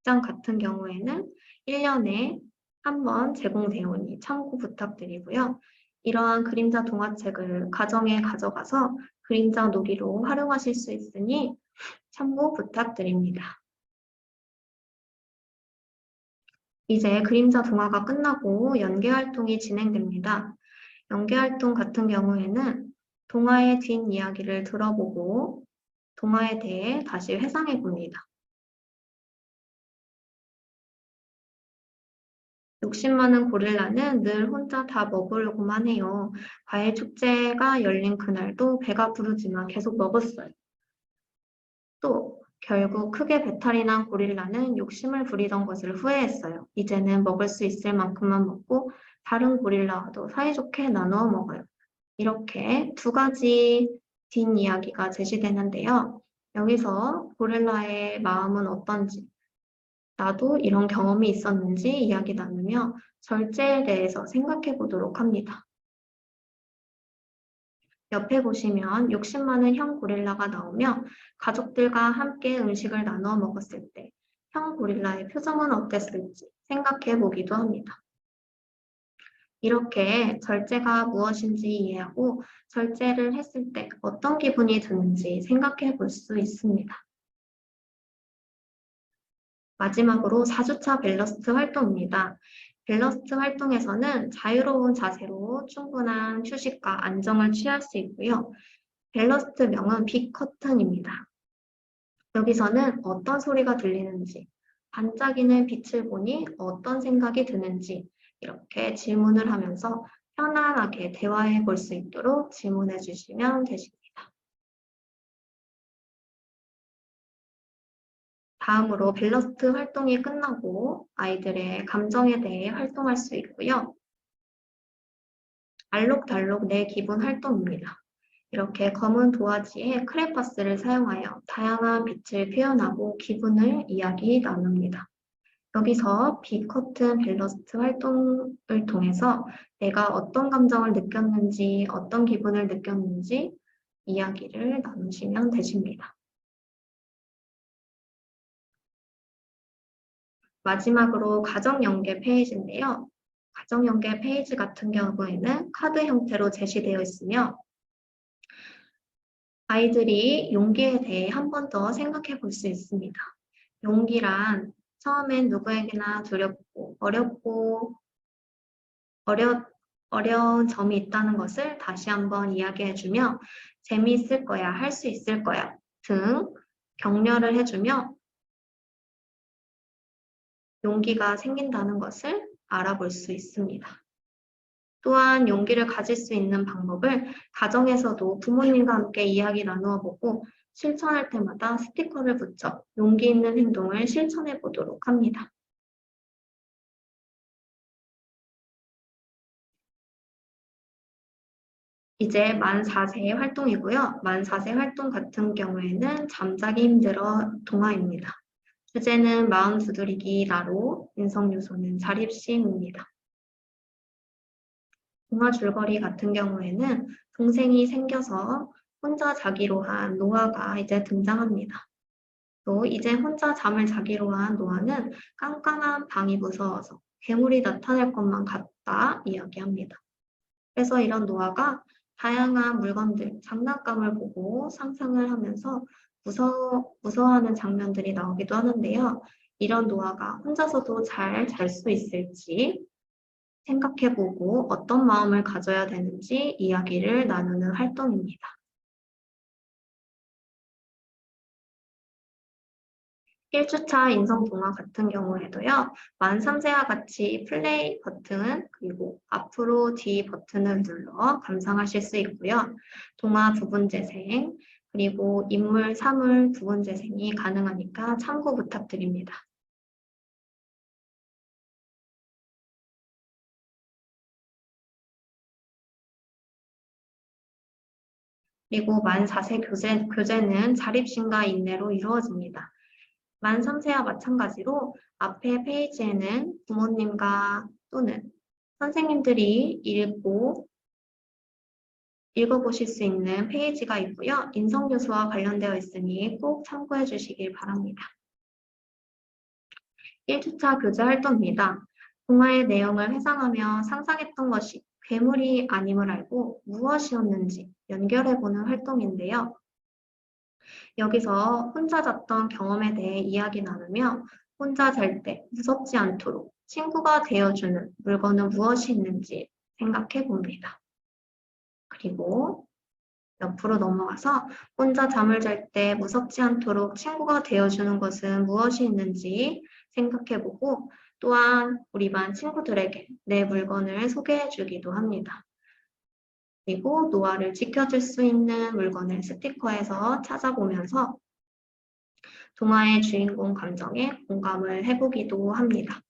A: 극장 같은 경우에는 1년에 한 번 제공되어 오니 참고 부탁드리고요. 이러한 그림자 동화책을 가정에 가져가서 그림자 놀이로 활용하실 수 있으니 참고 부탁드립니다. 이제 그림자 동화가 끝나고 연계 활동이 진행됩니다. 연계 활동 같은 경우에는 동화의 뒷이야기를 들어보고 동화에 대해 다시 회상해 봅니다. 욕심 많은 고릴라는 늘 혼자 다 먹으려고만 해요. 과일 축제가 열린 그날도 배가 부르지만 계속 먹었어요. 또 결국 크게 배탈이 난 고릴라는 욕심을 부리던 것을 후회했어요. 이제는 먹을 수 있을 만큼만 먹고 다른 고릴라와도 사이좋게 나누어 먹어요. 이렇게 두 가지 뒷이야기가 제시되는데요. 여기서 고릴라의 마음은 어떤지, 나도 이런 경험이 있었는지 이야기 나누며 절제에 대해서 생각해 보도록 합니다. 옆에 보시면 욕심 많은 형 고릴라가 나오며 가족들과 함께 음식을 나누어 먹었을 때 형 고릴라의 표정은 어땠을지 생각해 보기도 합니다. 이렇게 절제가 무엇인지 이해하고 절제를 했을 때 어떤 기분이 드는지 생각해 볼 수 있습니다. 마지막으로 4주차 밸러스트 활동입니다. 밸러스트 활동에서는 자유로운 자세로 충분한 휴식과 안정을 취할 수 있고요. 밸러스트 명은 빅커튼입니다. 여기서는 어떤 소리가 들리는지, 반짝이는 빛을 보니 어떤 생각이 드는지 이렇게 질문을 하면서 편안하게 대화해 볼 수 있도록 질문해 주시면 되십니다. 다음으로 밸러스트 활동이 끝나고 아이들의 감정에 대해 활동할 수 있고요. 알록달록 내 기분 활동입니다. 이렇게 검은 도화지에 크레파스를 사용하여 다양한 빛을 표현하고 기분을 이야기 나눕니다. 여기서 비커튼 밸러스트 활동을 통해서 내가 어떤 감정을 느꼈는지, 어떤 기분을 느꼈는지 이야기를 나누시면 되십니다. 마지막으로 가정연계 페이지인데요. 가정연계 페이지 같은 경우에는 카드 형태로 제시되어 있으며 아이들이 용기에 대해 한 번 더 생각해 볼 수 있습니다. 용기란 처음엔 누구에게나 두렵고 어려운 점이 있다는 것을 다시 한번 이야기해주며 재미있을 거야, 할 수 있을 거야 등 격려를 해주며 용기가 생긴다는 것을 알아볼 수 있습니다. 또한 용기를 가질 수 있는 방법을 가정에서도 부모님과 함께 이야기 나누어 보고 실천할 때마다 스티커를 붙여 용기 있는 행동을 실천해 보도록 합니다. 이제 만 4세의 활동이고요. 만 4세 활동 같은 경우에는 잠자기 힘들어 동화입니다. 주제는 마음 두드리기 나로, 인성 요소는 자립심입니다. 동화 줄거리 같은 경우에는 동생이 생겨서 혼자 자기로 한 노아가 이제 등장합니다. 또 이제 혼자 잠을 자기로 한 노아는 깜깜한 방이 무서워서 괴물이 나타날 것만 같다 이야기합니다. 그래서 이런 노아가 다양한 물건들, 장난감을 보고 상상을 하면서 무서워하는 장면들이 나오기도 하는데요. 이런 노아가 혼자서도 잘 잘 수 있을지 생각해보고 어떤 마음을 가져야 되는지 이야기를 나누는 활동입니다. 1주차 인성 동화 같은 경우에도요, 만 3세와 같이 플레이 버튼, 그리고 앞으로 뒤 버튼을 눌러 감상하실 수 있고요. 동화 부분 재생, 그리고 인물, 사물 부분 재생이 가능하니까 참고 부탁드립니다. 그리고 만 4세 교재는 자립심과 인내로 이루어집니다. 만 3세와 마찬가지로 앞에 페이지에는 부모님과 또는 선생님들이 읽어보실 수 있는 페이지가 있고요. 인성 요소와 관련되어 있으니 꼭 참고해 주시길 바랍니다. 1주차 교재 활동입니다. 동화의 내용을 회상하며 상상했던 것이 괴물이 아님을 알고 무엇이었는지 연결해보는 활동인데요. 여기서 혼자 잤던 경험에 대해 이야기 나누며 혼자 잘 때 무섭지 않도록 친구가 되어주는 물건은 무엇이 있는지 생각해 봅니다. 그리고 옆으로 넘어가서 혼자 잠을 잘 때 무섭지 않도록 친구가 되어주는 것은 무엇이 있는지 생각해보고 또한 우리 반 친구들에게 내 물건을 소개해주기도 합니다. 그리고 노화를 지켜줄 수 있는 물건을 스티커에서 찾아보면서 동화의 주인공 감정에 공감을 해보기도 합니다.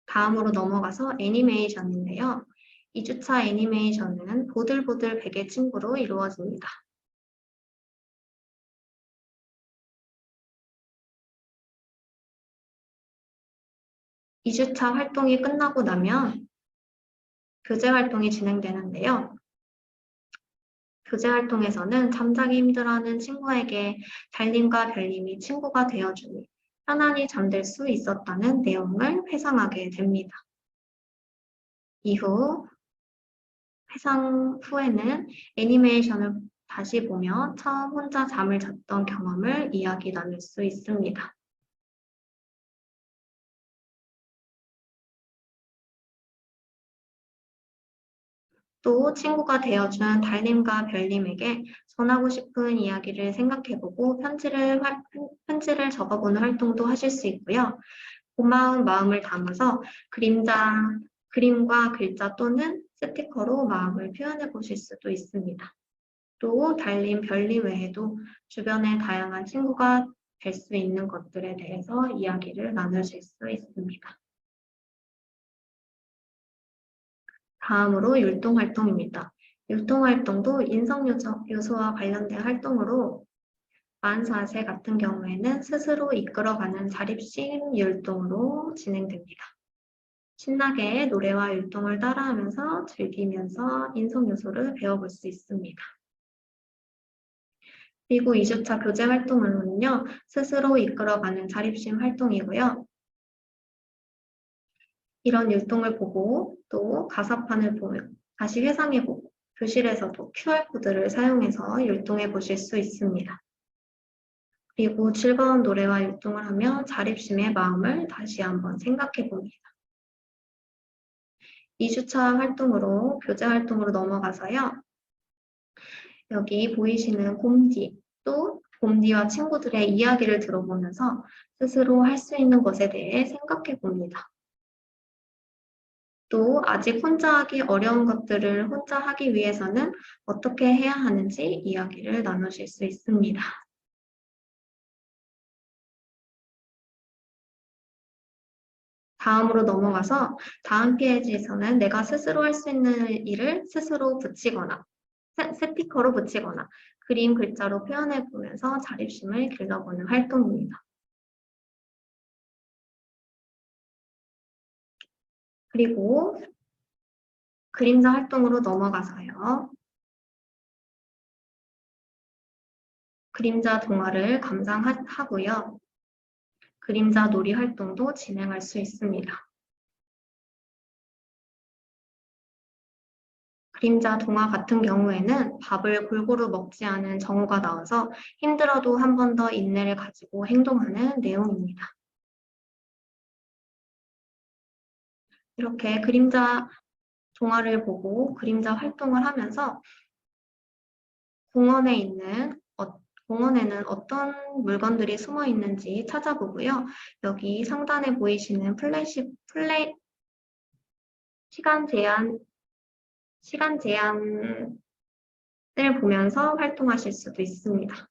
A: 다음으로 넘어가서 애니메이션인데요. 2주차 애니메이션은 보들보들 베개 친구로 이루어집니다. 2주차 활동이 끝나고 나면 교재 활동이 진행되는데요. 교재 활동에서는 잠자기 힘들어하는 친구에게 달님과 별님이 친구가 되어주니 편안히 잠들 수 있었다는 내용을 회상하게 됩니다. 이후 회상 후에는 애니메이션을 다시 보며 처음 혼자 잠을 잤던 경험을 이야기 나눌 수 있습니다. 또 친구가 되어준 달님과 별님에게 전하고 싶은 이야기를 생각해보고 편지를 적어보는 활동도 하실 수 있고요. 고마운 마음을 담아서 그림과 글자 또는 스티커로 마음을 표현해 보실 수도 있습니다. 또 달님, 별님 외에도 주변에 다양한 친구가 될 수 있는 것들에 대해서 이야기를 나누실 수 있습니다. 다음으로 율동활동입니다. 율동활동도 인성 요소와 관련된 활동으로 만 4세 같은 경우에는 스스로 이끌어가는 자립심 율동으로 진행됩니다. 신나게 노래와 율동을 따라하면서 즐기면서 인성 요소를 배워볼 수 있습니다. 그리고 2주차 교재 활동으로는요, 스스로 이끌어가는 자립심 활동이고요. 이런 율동을 보고 또 가사판을 보며 다시 회상해보고 교실에서도 QR코드를 사용해서 율동해 보실 수 있습니다. 그리고 즐거운 노래와 율동을 하며 자립심의 마음을 다시 한번 생각해 봅니다. 2주차 활동으로 교재 활동으로 넘어가서요. 여기 보이시는 곰디, 또 곰디와 친구들의 이야기를 들어보면서 스스로 할 수 있는 것에 대해 생각해 봅니다. 또 아직 혼자 하기 어려운 것들을 혼자 하기 위해서는 어떻게 해야 하는지 이야기를 나누실 수 있습니다. 다음으로 넘어가서 다음 페이지에서는 내가 스스로 할 수 있는 일을 스스로 붙이거나 스티커로 붙이거나 그림 글자로 표현해 보면서 자립심을 길러보는 활동입니다. 그리고 그림자 활동으로 넘어가서요. 그림자 동화를 감상하고요. 그림자 놀이 활동도 진행할 수 있습니다. 그림자 동화 같은 경우에는 밥을 골고루 먹지 않은 정우가 나와서 힘들어도 한 번 더 인내를 가지고 행동하는 내용입니다. 이렇게 그림자 동화를 보고 그림자 활동을 하면서 공원에는 어떤 물건들이 숨어 있는지 찾아보고요. 여기 상단에 보이시는 시간 제한을 보면서 활동하실 수도 있습니다.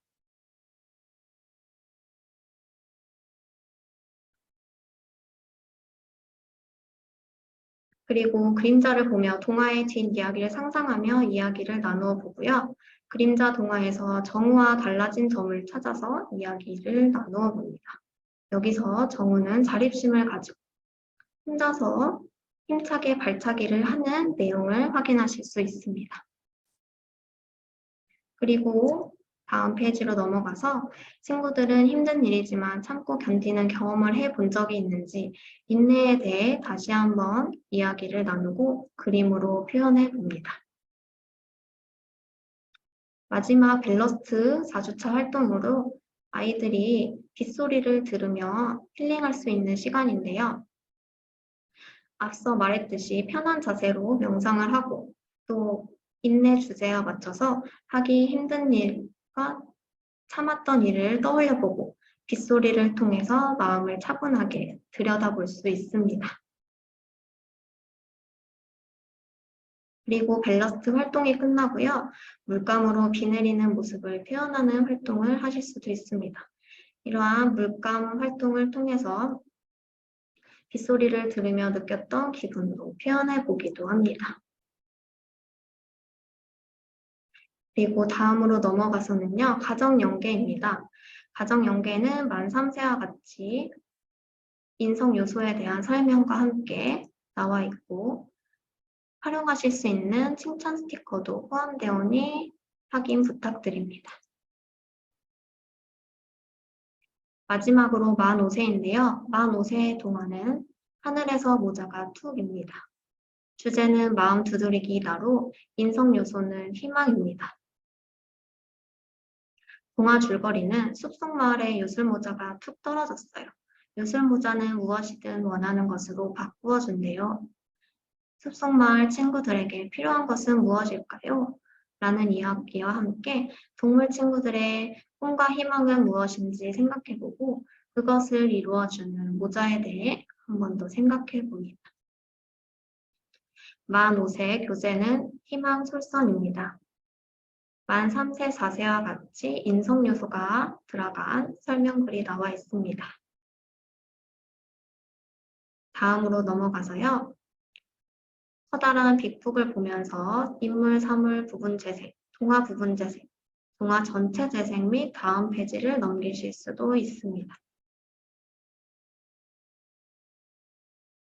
A: 그리고 그림자를 보며 동화의 뒷이야기를 상상하며 이야기를 나누어 보고요. 그림자 동화에서 정우와 달라진 점을 찾아서 이야기를 나누어 봅니다. 여기서 정우는 자립심을 가지고 혼자서 힘차게 발차기를 하는 내용을 확인하실 수 있습니다. 그리고 다음 페이지로 넘어가서 친구들은 힘든 일이지만 참고 견디는 경험을 해본 적이 있는지 인내에 대해 다시 한번 이야기를 나누고 그림으로 표현해 봅니다. 마지막 밸러스트 4주차 활동으로 아이들이 빗소리를 들으며 힐링할 수 있는 시간인데요. 앞서 말했듯이 편한 자세로 명상을 하고 또 인내 주제와 맞춰서 하기 힘든 일과 참았던 일을 떠올려보고 빗소리를 통해서 마음을 차분하게 들여다볼 수 있습니다. 그리고 밸러스트 활동이 끝나고요. 물감으로 비 내리는 모습을 표현하는 활동을 하실 수도 있습니다. 이러한 물감 활동을 통해서 빗소리를 들으며 느꼈던 기분으로 표현해 보기도 합니다. 그리고 다음으로 넘어가서는요. 가정연계입니다. 가정연계는 만 3세와 같이 인성 요소에 대한 설명과 함께 나와 있고 활용하실 수 있는 칭찬 스티커도 포함되어 오니 확인 부탁드립니다. 마지막으로 만 5세인데요. 만 5세의 동화는 하늘에서 모자가 툭입니다. 주제는 마음 두드리기 나로 인성 요소는 희망입니다. 동화 줄거리는 숲속 마을에 요술모자가 툭 떨어졌어요. 요술모자는 무엇이든 원하는 것으로 바꾸어 준대요. 숲속 마을 친구들에게 필요한 것은 무엇일까요? 라는 이야기와 함께 동물 친구들의 꿈과 희망은 무엇인지 생각해보고 그것을 이루어주는 모자에 대해 한 번 더 생각해봅니다. 만 5세 교재는 희망 솔선입니다. 만 3세, 4세와 같이 인성 요소가 들어간 설명글이 나와 있습니다. 다음으로 넘어가서요. 커다란 빅북을 보면서 인물, 사물 부분 재생, 동화 부분 재생, 동화 전체 재생 및 다음 페이지를 넘기실 수도 있습니다.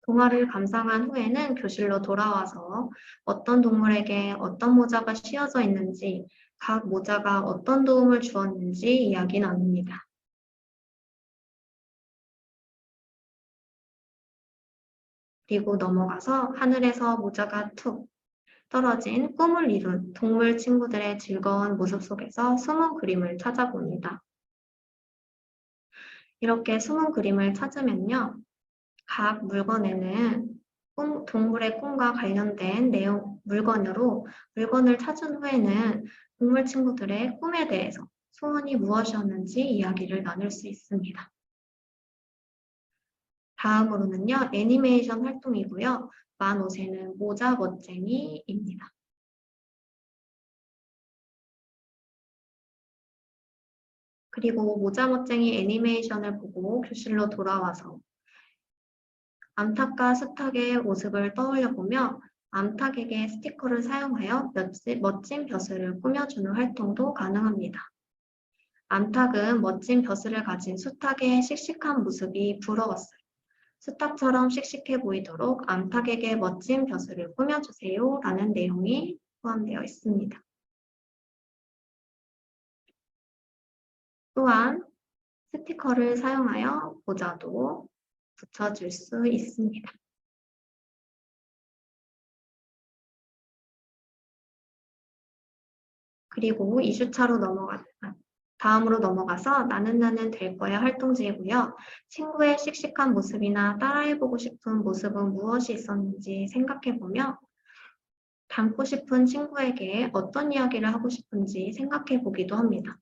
A: 동화를 감상한 후에는 교실로 돌아와서 어떤 동물에게 어떤 모자가 씌워져 있는지, 각 모자가 어떤 도움을 주었는지 이야기 나눕니다. 그리고 넘어가서 하늘에서 모자가 툭 떨어진 꿈을 이룬 동물 친구들의 즐거운 모습 속에서 숨은 그림을 찾아봅니다. 이렇게 숨은 그림을 찾으면요. 각 물건에는 동물의 꿈과 관련된 내용 물건으로 물건을 찾은 후에는 동물 친구들의 꿈에 대해서 소원이 무엇이었는지 이야기를 나눌 수 있습니다. 다음으로는요. 애니메이션 활동이고요. 만 5세는 모자 멋쟁이입니다. 그리고 모자 멋쟁이 애니메이션을 보고 교실로 돌아와서 암탉과 수탉의 모습을 떠올려보며 암탉에게 스티커를 사용하여 멋진 벼슬을 꾸며주는 활동도 가능합니다. 암탉은 멋진 벼슬을 가진 수탉의 씩씩한 모습이 부러웠어요. 수탉처럼 씩씩해 보이도록 암탉에게 멋진 벼슬을 꾸며주세요 라는 내용이 포함되어 있습니다. 또한 스티커를 사용하여 모자도 붙여줄 수 있습니다. 그리고 2주차로 다음으로 넘어가서 나는 될 거야 활동지이고요. 친구의 씩씩한 모습이나 따라해보고 싶은 모습은 무엇이 있었는지 생각해보며 닮고 싶은 친구에게 어떤 이야기를 하고 싶은지 생각해보기도 합니다.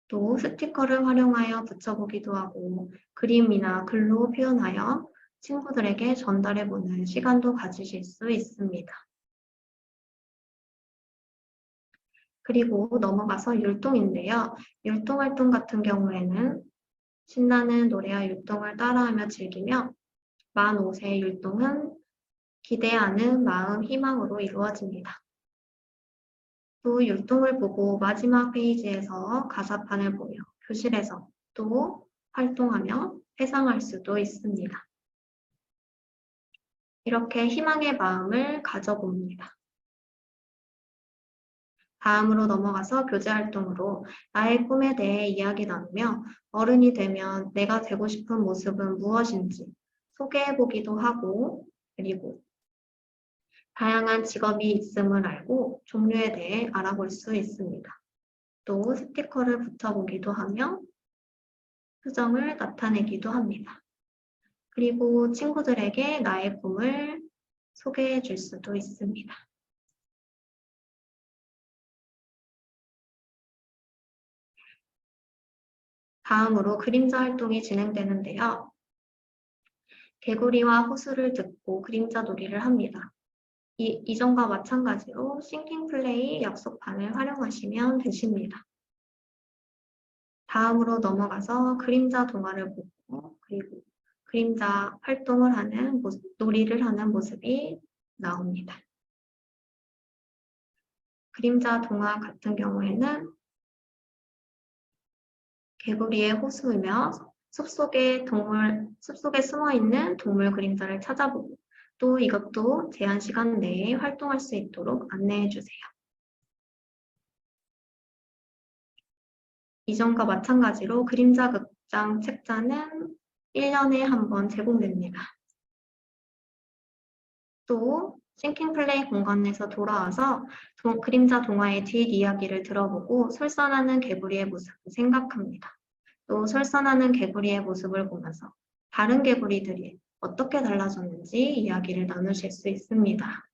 A: 또 스티커를 활용하여 붙여보기도 하고 그림이나 글로 표현하여 친구들에게 전달해보는 시간도 가지실 수 있습니다. 그리고 넘어가서 율동인데요. 율동활동 같은 경우에는 신나는 노래와 율동을 따라하며 즐기며 만 5세 율동은 기대하는 마음, 희망으로 이루어집니다. 또 율동을 보고 마지막 페이지에서 가사판을 보며 교실에서 또 활동하며 회상할 수도 있습니다. 이렇게 희망의 마음을 가져봅니다. 다음으로 넘어가서 교재활동으로 나의 꿈에 대해 이야기 나누며 어른이 되면 내가 되고 싶은 모습은 무엇인지 소개해보기도 하고 그리고 다양한 직업이 있음을 알고 종류에 대해 알아볼 수 있습니다. 또 스티커를 붙여보기도 하며 표정을 나타내기도 합니다. 그리고 친구들에게 나의 꿈을 소개해 줄 수도 있습니다. 다음으로 그림자 활동이 진행되는데요. 개구리와 호수를 듣고 그림자 놀이를 합니다. 이전과 마찬가지로 싱킹 플레이 약속판을 활용하시면 되십니다. 다음으로 넘어가서 그림자 동화를 보고 그리고 그림자 활동을 하는 놀이를 하는 모습이 나옵니다. 그림자 동화 같은 경우에는 개구리의 호수이며 숲속에 숨어 있는 동물 그림자를 찾아보고 또 이것도 제한 시간 내에 활동할 수 있도록 안내해 주세요. 이전과 마찬가지로 그림자 극장 책자는 1년에 한 번 제공됩니다. 또 싱킹 플레이 공간에서 돌아와서 그림자 동화의 뒷이야기를 들어보고 솔선하는 개구리의 모습을 생각합니다. 또 솔선하는 개구리의 모습을 보면서 다른 개구리들이 어떻게 달라졌는지 이야기를 나누실 수 있습니다.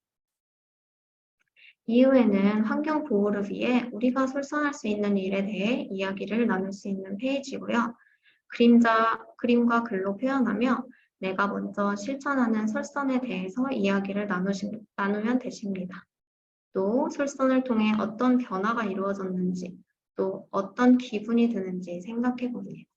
A: 이후에는 환경 보호를 위해 우리가 솔선할 수 있는 일에 대해 이야기를 나눌 수 있는 페이지고요. 그림과 글로 표현하며 내가 먼저 실천하는 솔선에 대해서 이야기를 나누면 되십니다. 또 솔선을 통해 어떤 변화가 이루어졌는지, 또 어떤 기분이 드는지 생각해 봅니다.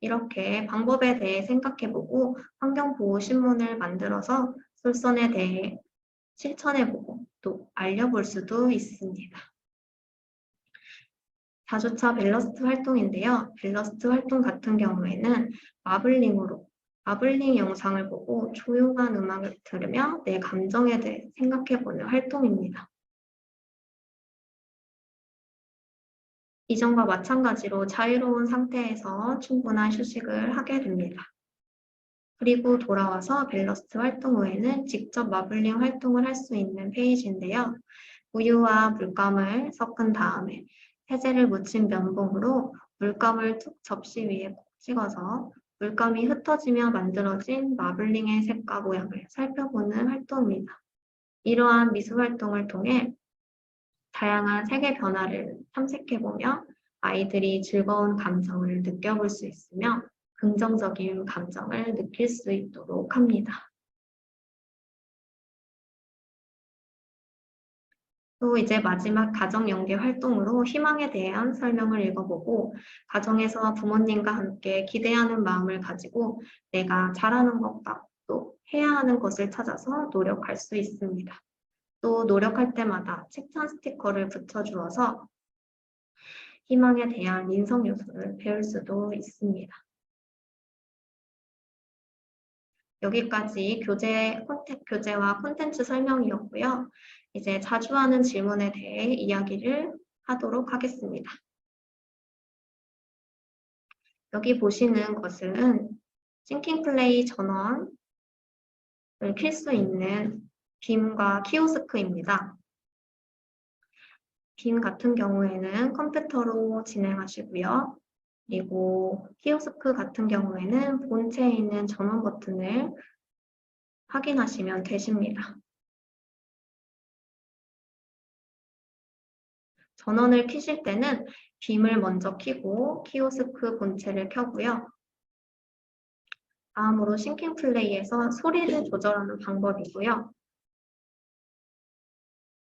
A: 이렇게 방법에 대해 생각해보고 환경보호신문을 만들어서 솔선에 대해 실천해보고 또 알려볼 수도 있습니다. 4주차 밸러스트 활동인데요. 밸러스트 활동 같은 경우에는 마블링 영상을 보고 조용한 음악을 들으며 내 감정에 대해 생각해보는 활동입니다. 이전과 마찬가지로 자유로운 상태에서 충분한 휴식을 하게 됩니다. 그리고 돌아와서 밸러스트 활동 후에는 직접 마블링 활동을 할 수 있는 페이지인데요. 우유와 물감을 섞은 다음에 세제를 묻힌 면봉으로 물감을 툭 접시 위에 콕 찍어서 물감이 흩어지며 만들어진 마블링의 색과 모양을 살펴보는 활동입니다. 이러한 미술 활동을 통해 다양한 색의 변화를 탐색해보며 아이들이 즐거운 감정을 느껴볼 수 있으며 긍정적인 감정을 느낄 수 있도록 합니다. 또 이제 마지막 가정 연계 활동으로 희망에 대한 설명을 읽어보고 가정에서 부모님과 함께 기대하는 마음을 가지고 내가 잘하는 것과 또 해야 하는 것을 찾아서 노력할 수 있습니다. 또 노력할 때마다 칭찬 스티커를 붙여주어서 희망에 대한 인성 요소를 배울 수도 있습니다. 여기까지 교재와 콘텐츠 설명이었고요. 이제 자주 하는 질문에 대해 이야기를 하도록 하겠습니다. 여기 보시는 것은 싱킹 플레이 전원을 켤 수 있는 빔과 키오스크입니다. 빔 같은 경우에는 컴퓨터로 진행하시고요. 그리고 키오스크 같은 경우에는 본체에 있는 전원 버튼을 확인하시면 되십니다. 전원을 켜실 때는 빔을 먼저 켜고 키오스크 본체를 켜고요. 다음으로 싱킹 플레이에서 소리를 조절하는 방법이고요.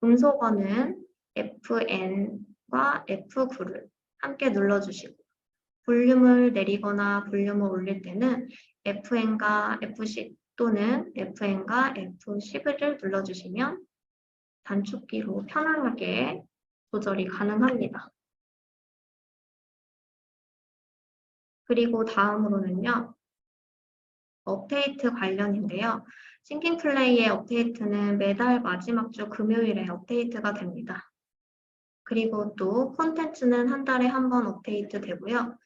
A: 음소거는 Fn과 F9를 함께 눌러주시고 볼륨을 내리거나 볼륨을 올릴 때는 Fn과 F10 또는 Fn과 F11을 눌러주시면 단축키로 편안하게 조절이 가능합니다. 그리고 다음으로는요. 업데이트 관련인데요. 싱킹 플레이의 업데이트는 매달 마지막 주 금요일에 업데이트가 됩니다. 그리고 또 콘텐츠는 한 달에 한 번 업데이트 되고요.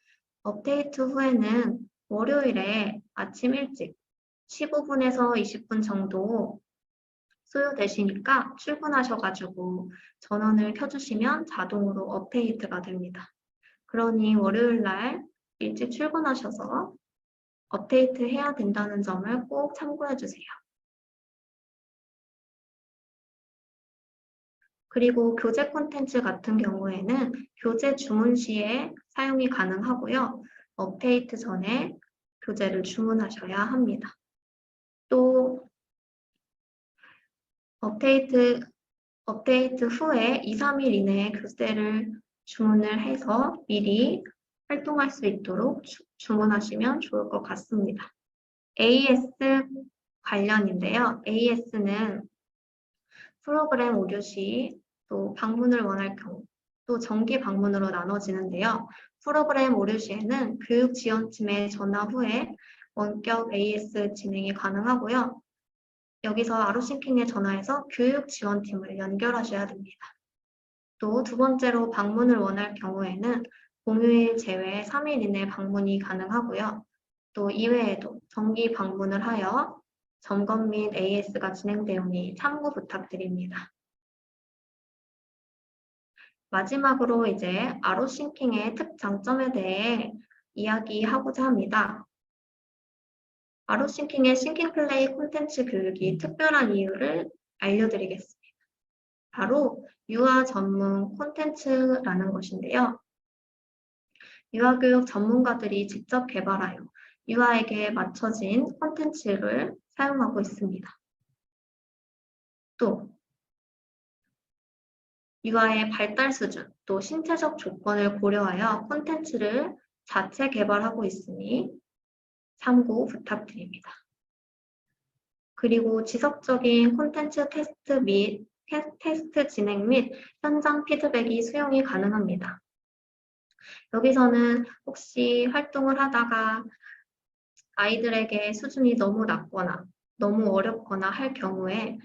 A: 업데이트 후에는 월요일에 아침 일찍 15분에서 20분 정도 소요되시니까 출근하셔가지고 전원을 켜주시면 자동으로 업데이트가 됩니다. 그러니 월요일 날 일찍 출근하셔서 업데이트 해야 된다는 점을 꼭 참고해 주세요. 그리고 교재 콘텐츠 같은 경우에는 교재 주문 시에 사용이 가능하고요. 업데이트 전에 교재를 주문하셔야 합니다. 또 업데이트 후에 2, 3일 이내에 교재를 주문을 해서 미리 활동할 수 있도록 주문하시면 좋을 것 같습니다. AS 관련인데요. AS는 프로그램 오류 시 또 방문을 원할 경우 또 정기 방문으로 나눠지는데요. 프로그램 오류 시에는 교육지원팀에 전화 후에 원격 AS 진행이 가능하고요. 여기서 아로싱킹에 전화해서 교육지원팀을 연결하셔야 됩니다. 또 두 번째로 방문을 원할 경우에는 공휴일 제외 3일 이내 방문이 가능하고요. 또 이외에도 정기 방문을 하여 점검 및 AS가 진행되오니 참고 부탁드립니다. 마지막으로 이제 아로싱킹의 특장점에 대해 이야기하고자 합니다. 아로싱킹의 싱킹 플레이 콘텐츠 교육이 특별한 이유를 알려드리겠습니다. 바로 유아 전문 콘텐츠라는 것인데요. 유아교육 전문가들이 직접 개발하여 유아에게 맞춰진 콘텐츠를 사용하고 있습니다. 또 유아의 발달 수준, 또 신체적 조건을 고려하여 콘텐츠를 자체 개발하고 있으니 참고 부탁드립니다. 그리고 지속적인 콘텐츠 테스트 및 테스트 진행 및 현장 피드백이 수용이 가능합니다. 여기서는 혹시 활동을 하다가 아이들에게 수준이 너무 낮거나 너무 어렵거나 할 경우에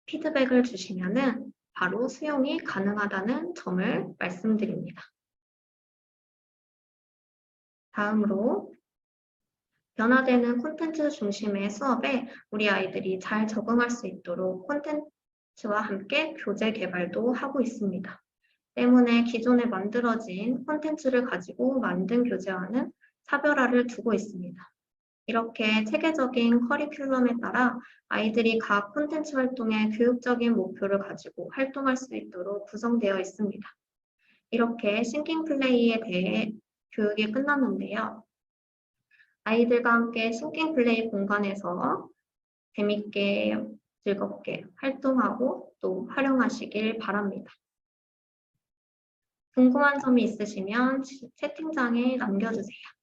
A: 피드백을 주시면은 바로 수용이 가능하다는 점을 말씀드립니다. 다음으로 변화되는 콘텐츠 중심의 수업에 우리 아이들이 잘 적응할 수 있도록 콘텐츠와 함께 교재 개발도 하고 있습니다. 때문에 기존에 만들어진 콘텐츠를 가지고 만든 교재와는 차별화를 두고 있습니다. 이렇게 체계적인 커리큘럼에 따라 아이들이 각 콘텐츠 활동의 교육적인 목표를 가지고 활동할 수 있도록 구성되어 있습니다. 이렇게 싱킹 플레이에 대해 교육이 끝났는데요. 아이들과 함께 싱킹 플레이 공간에서 재밌게 즐겁게 활동하고 또 활용하시길 바랍니다. 궁금한 점이 있으시면 채팅창에 남겨주세요.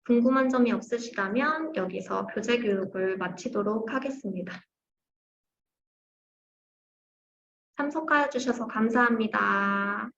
A: 궁금한 점이 없으시다면 여기서 교재 교육을 마치도록 하겠습니다. 참석하여 주셔서 감사합니다.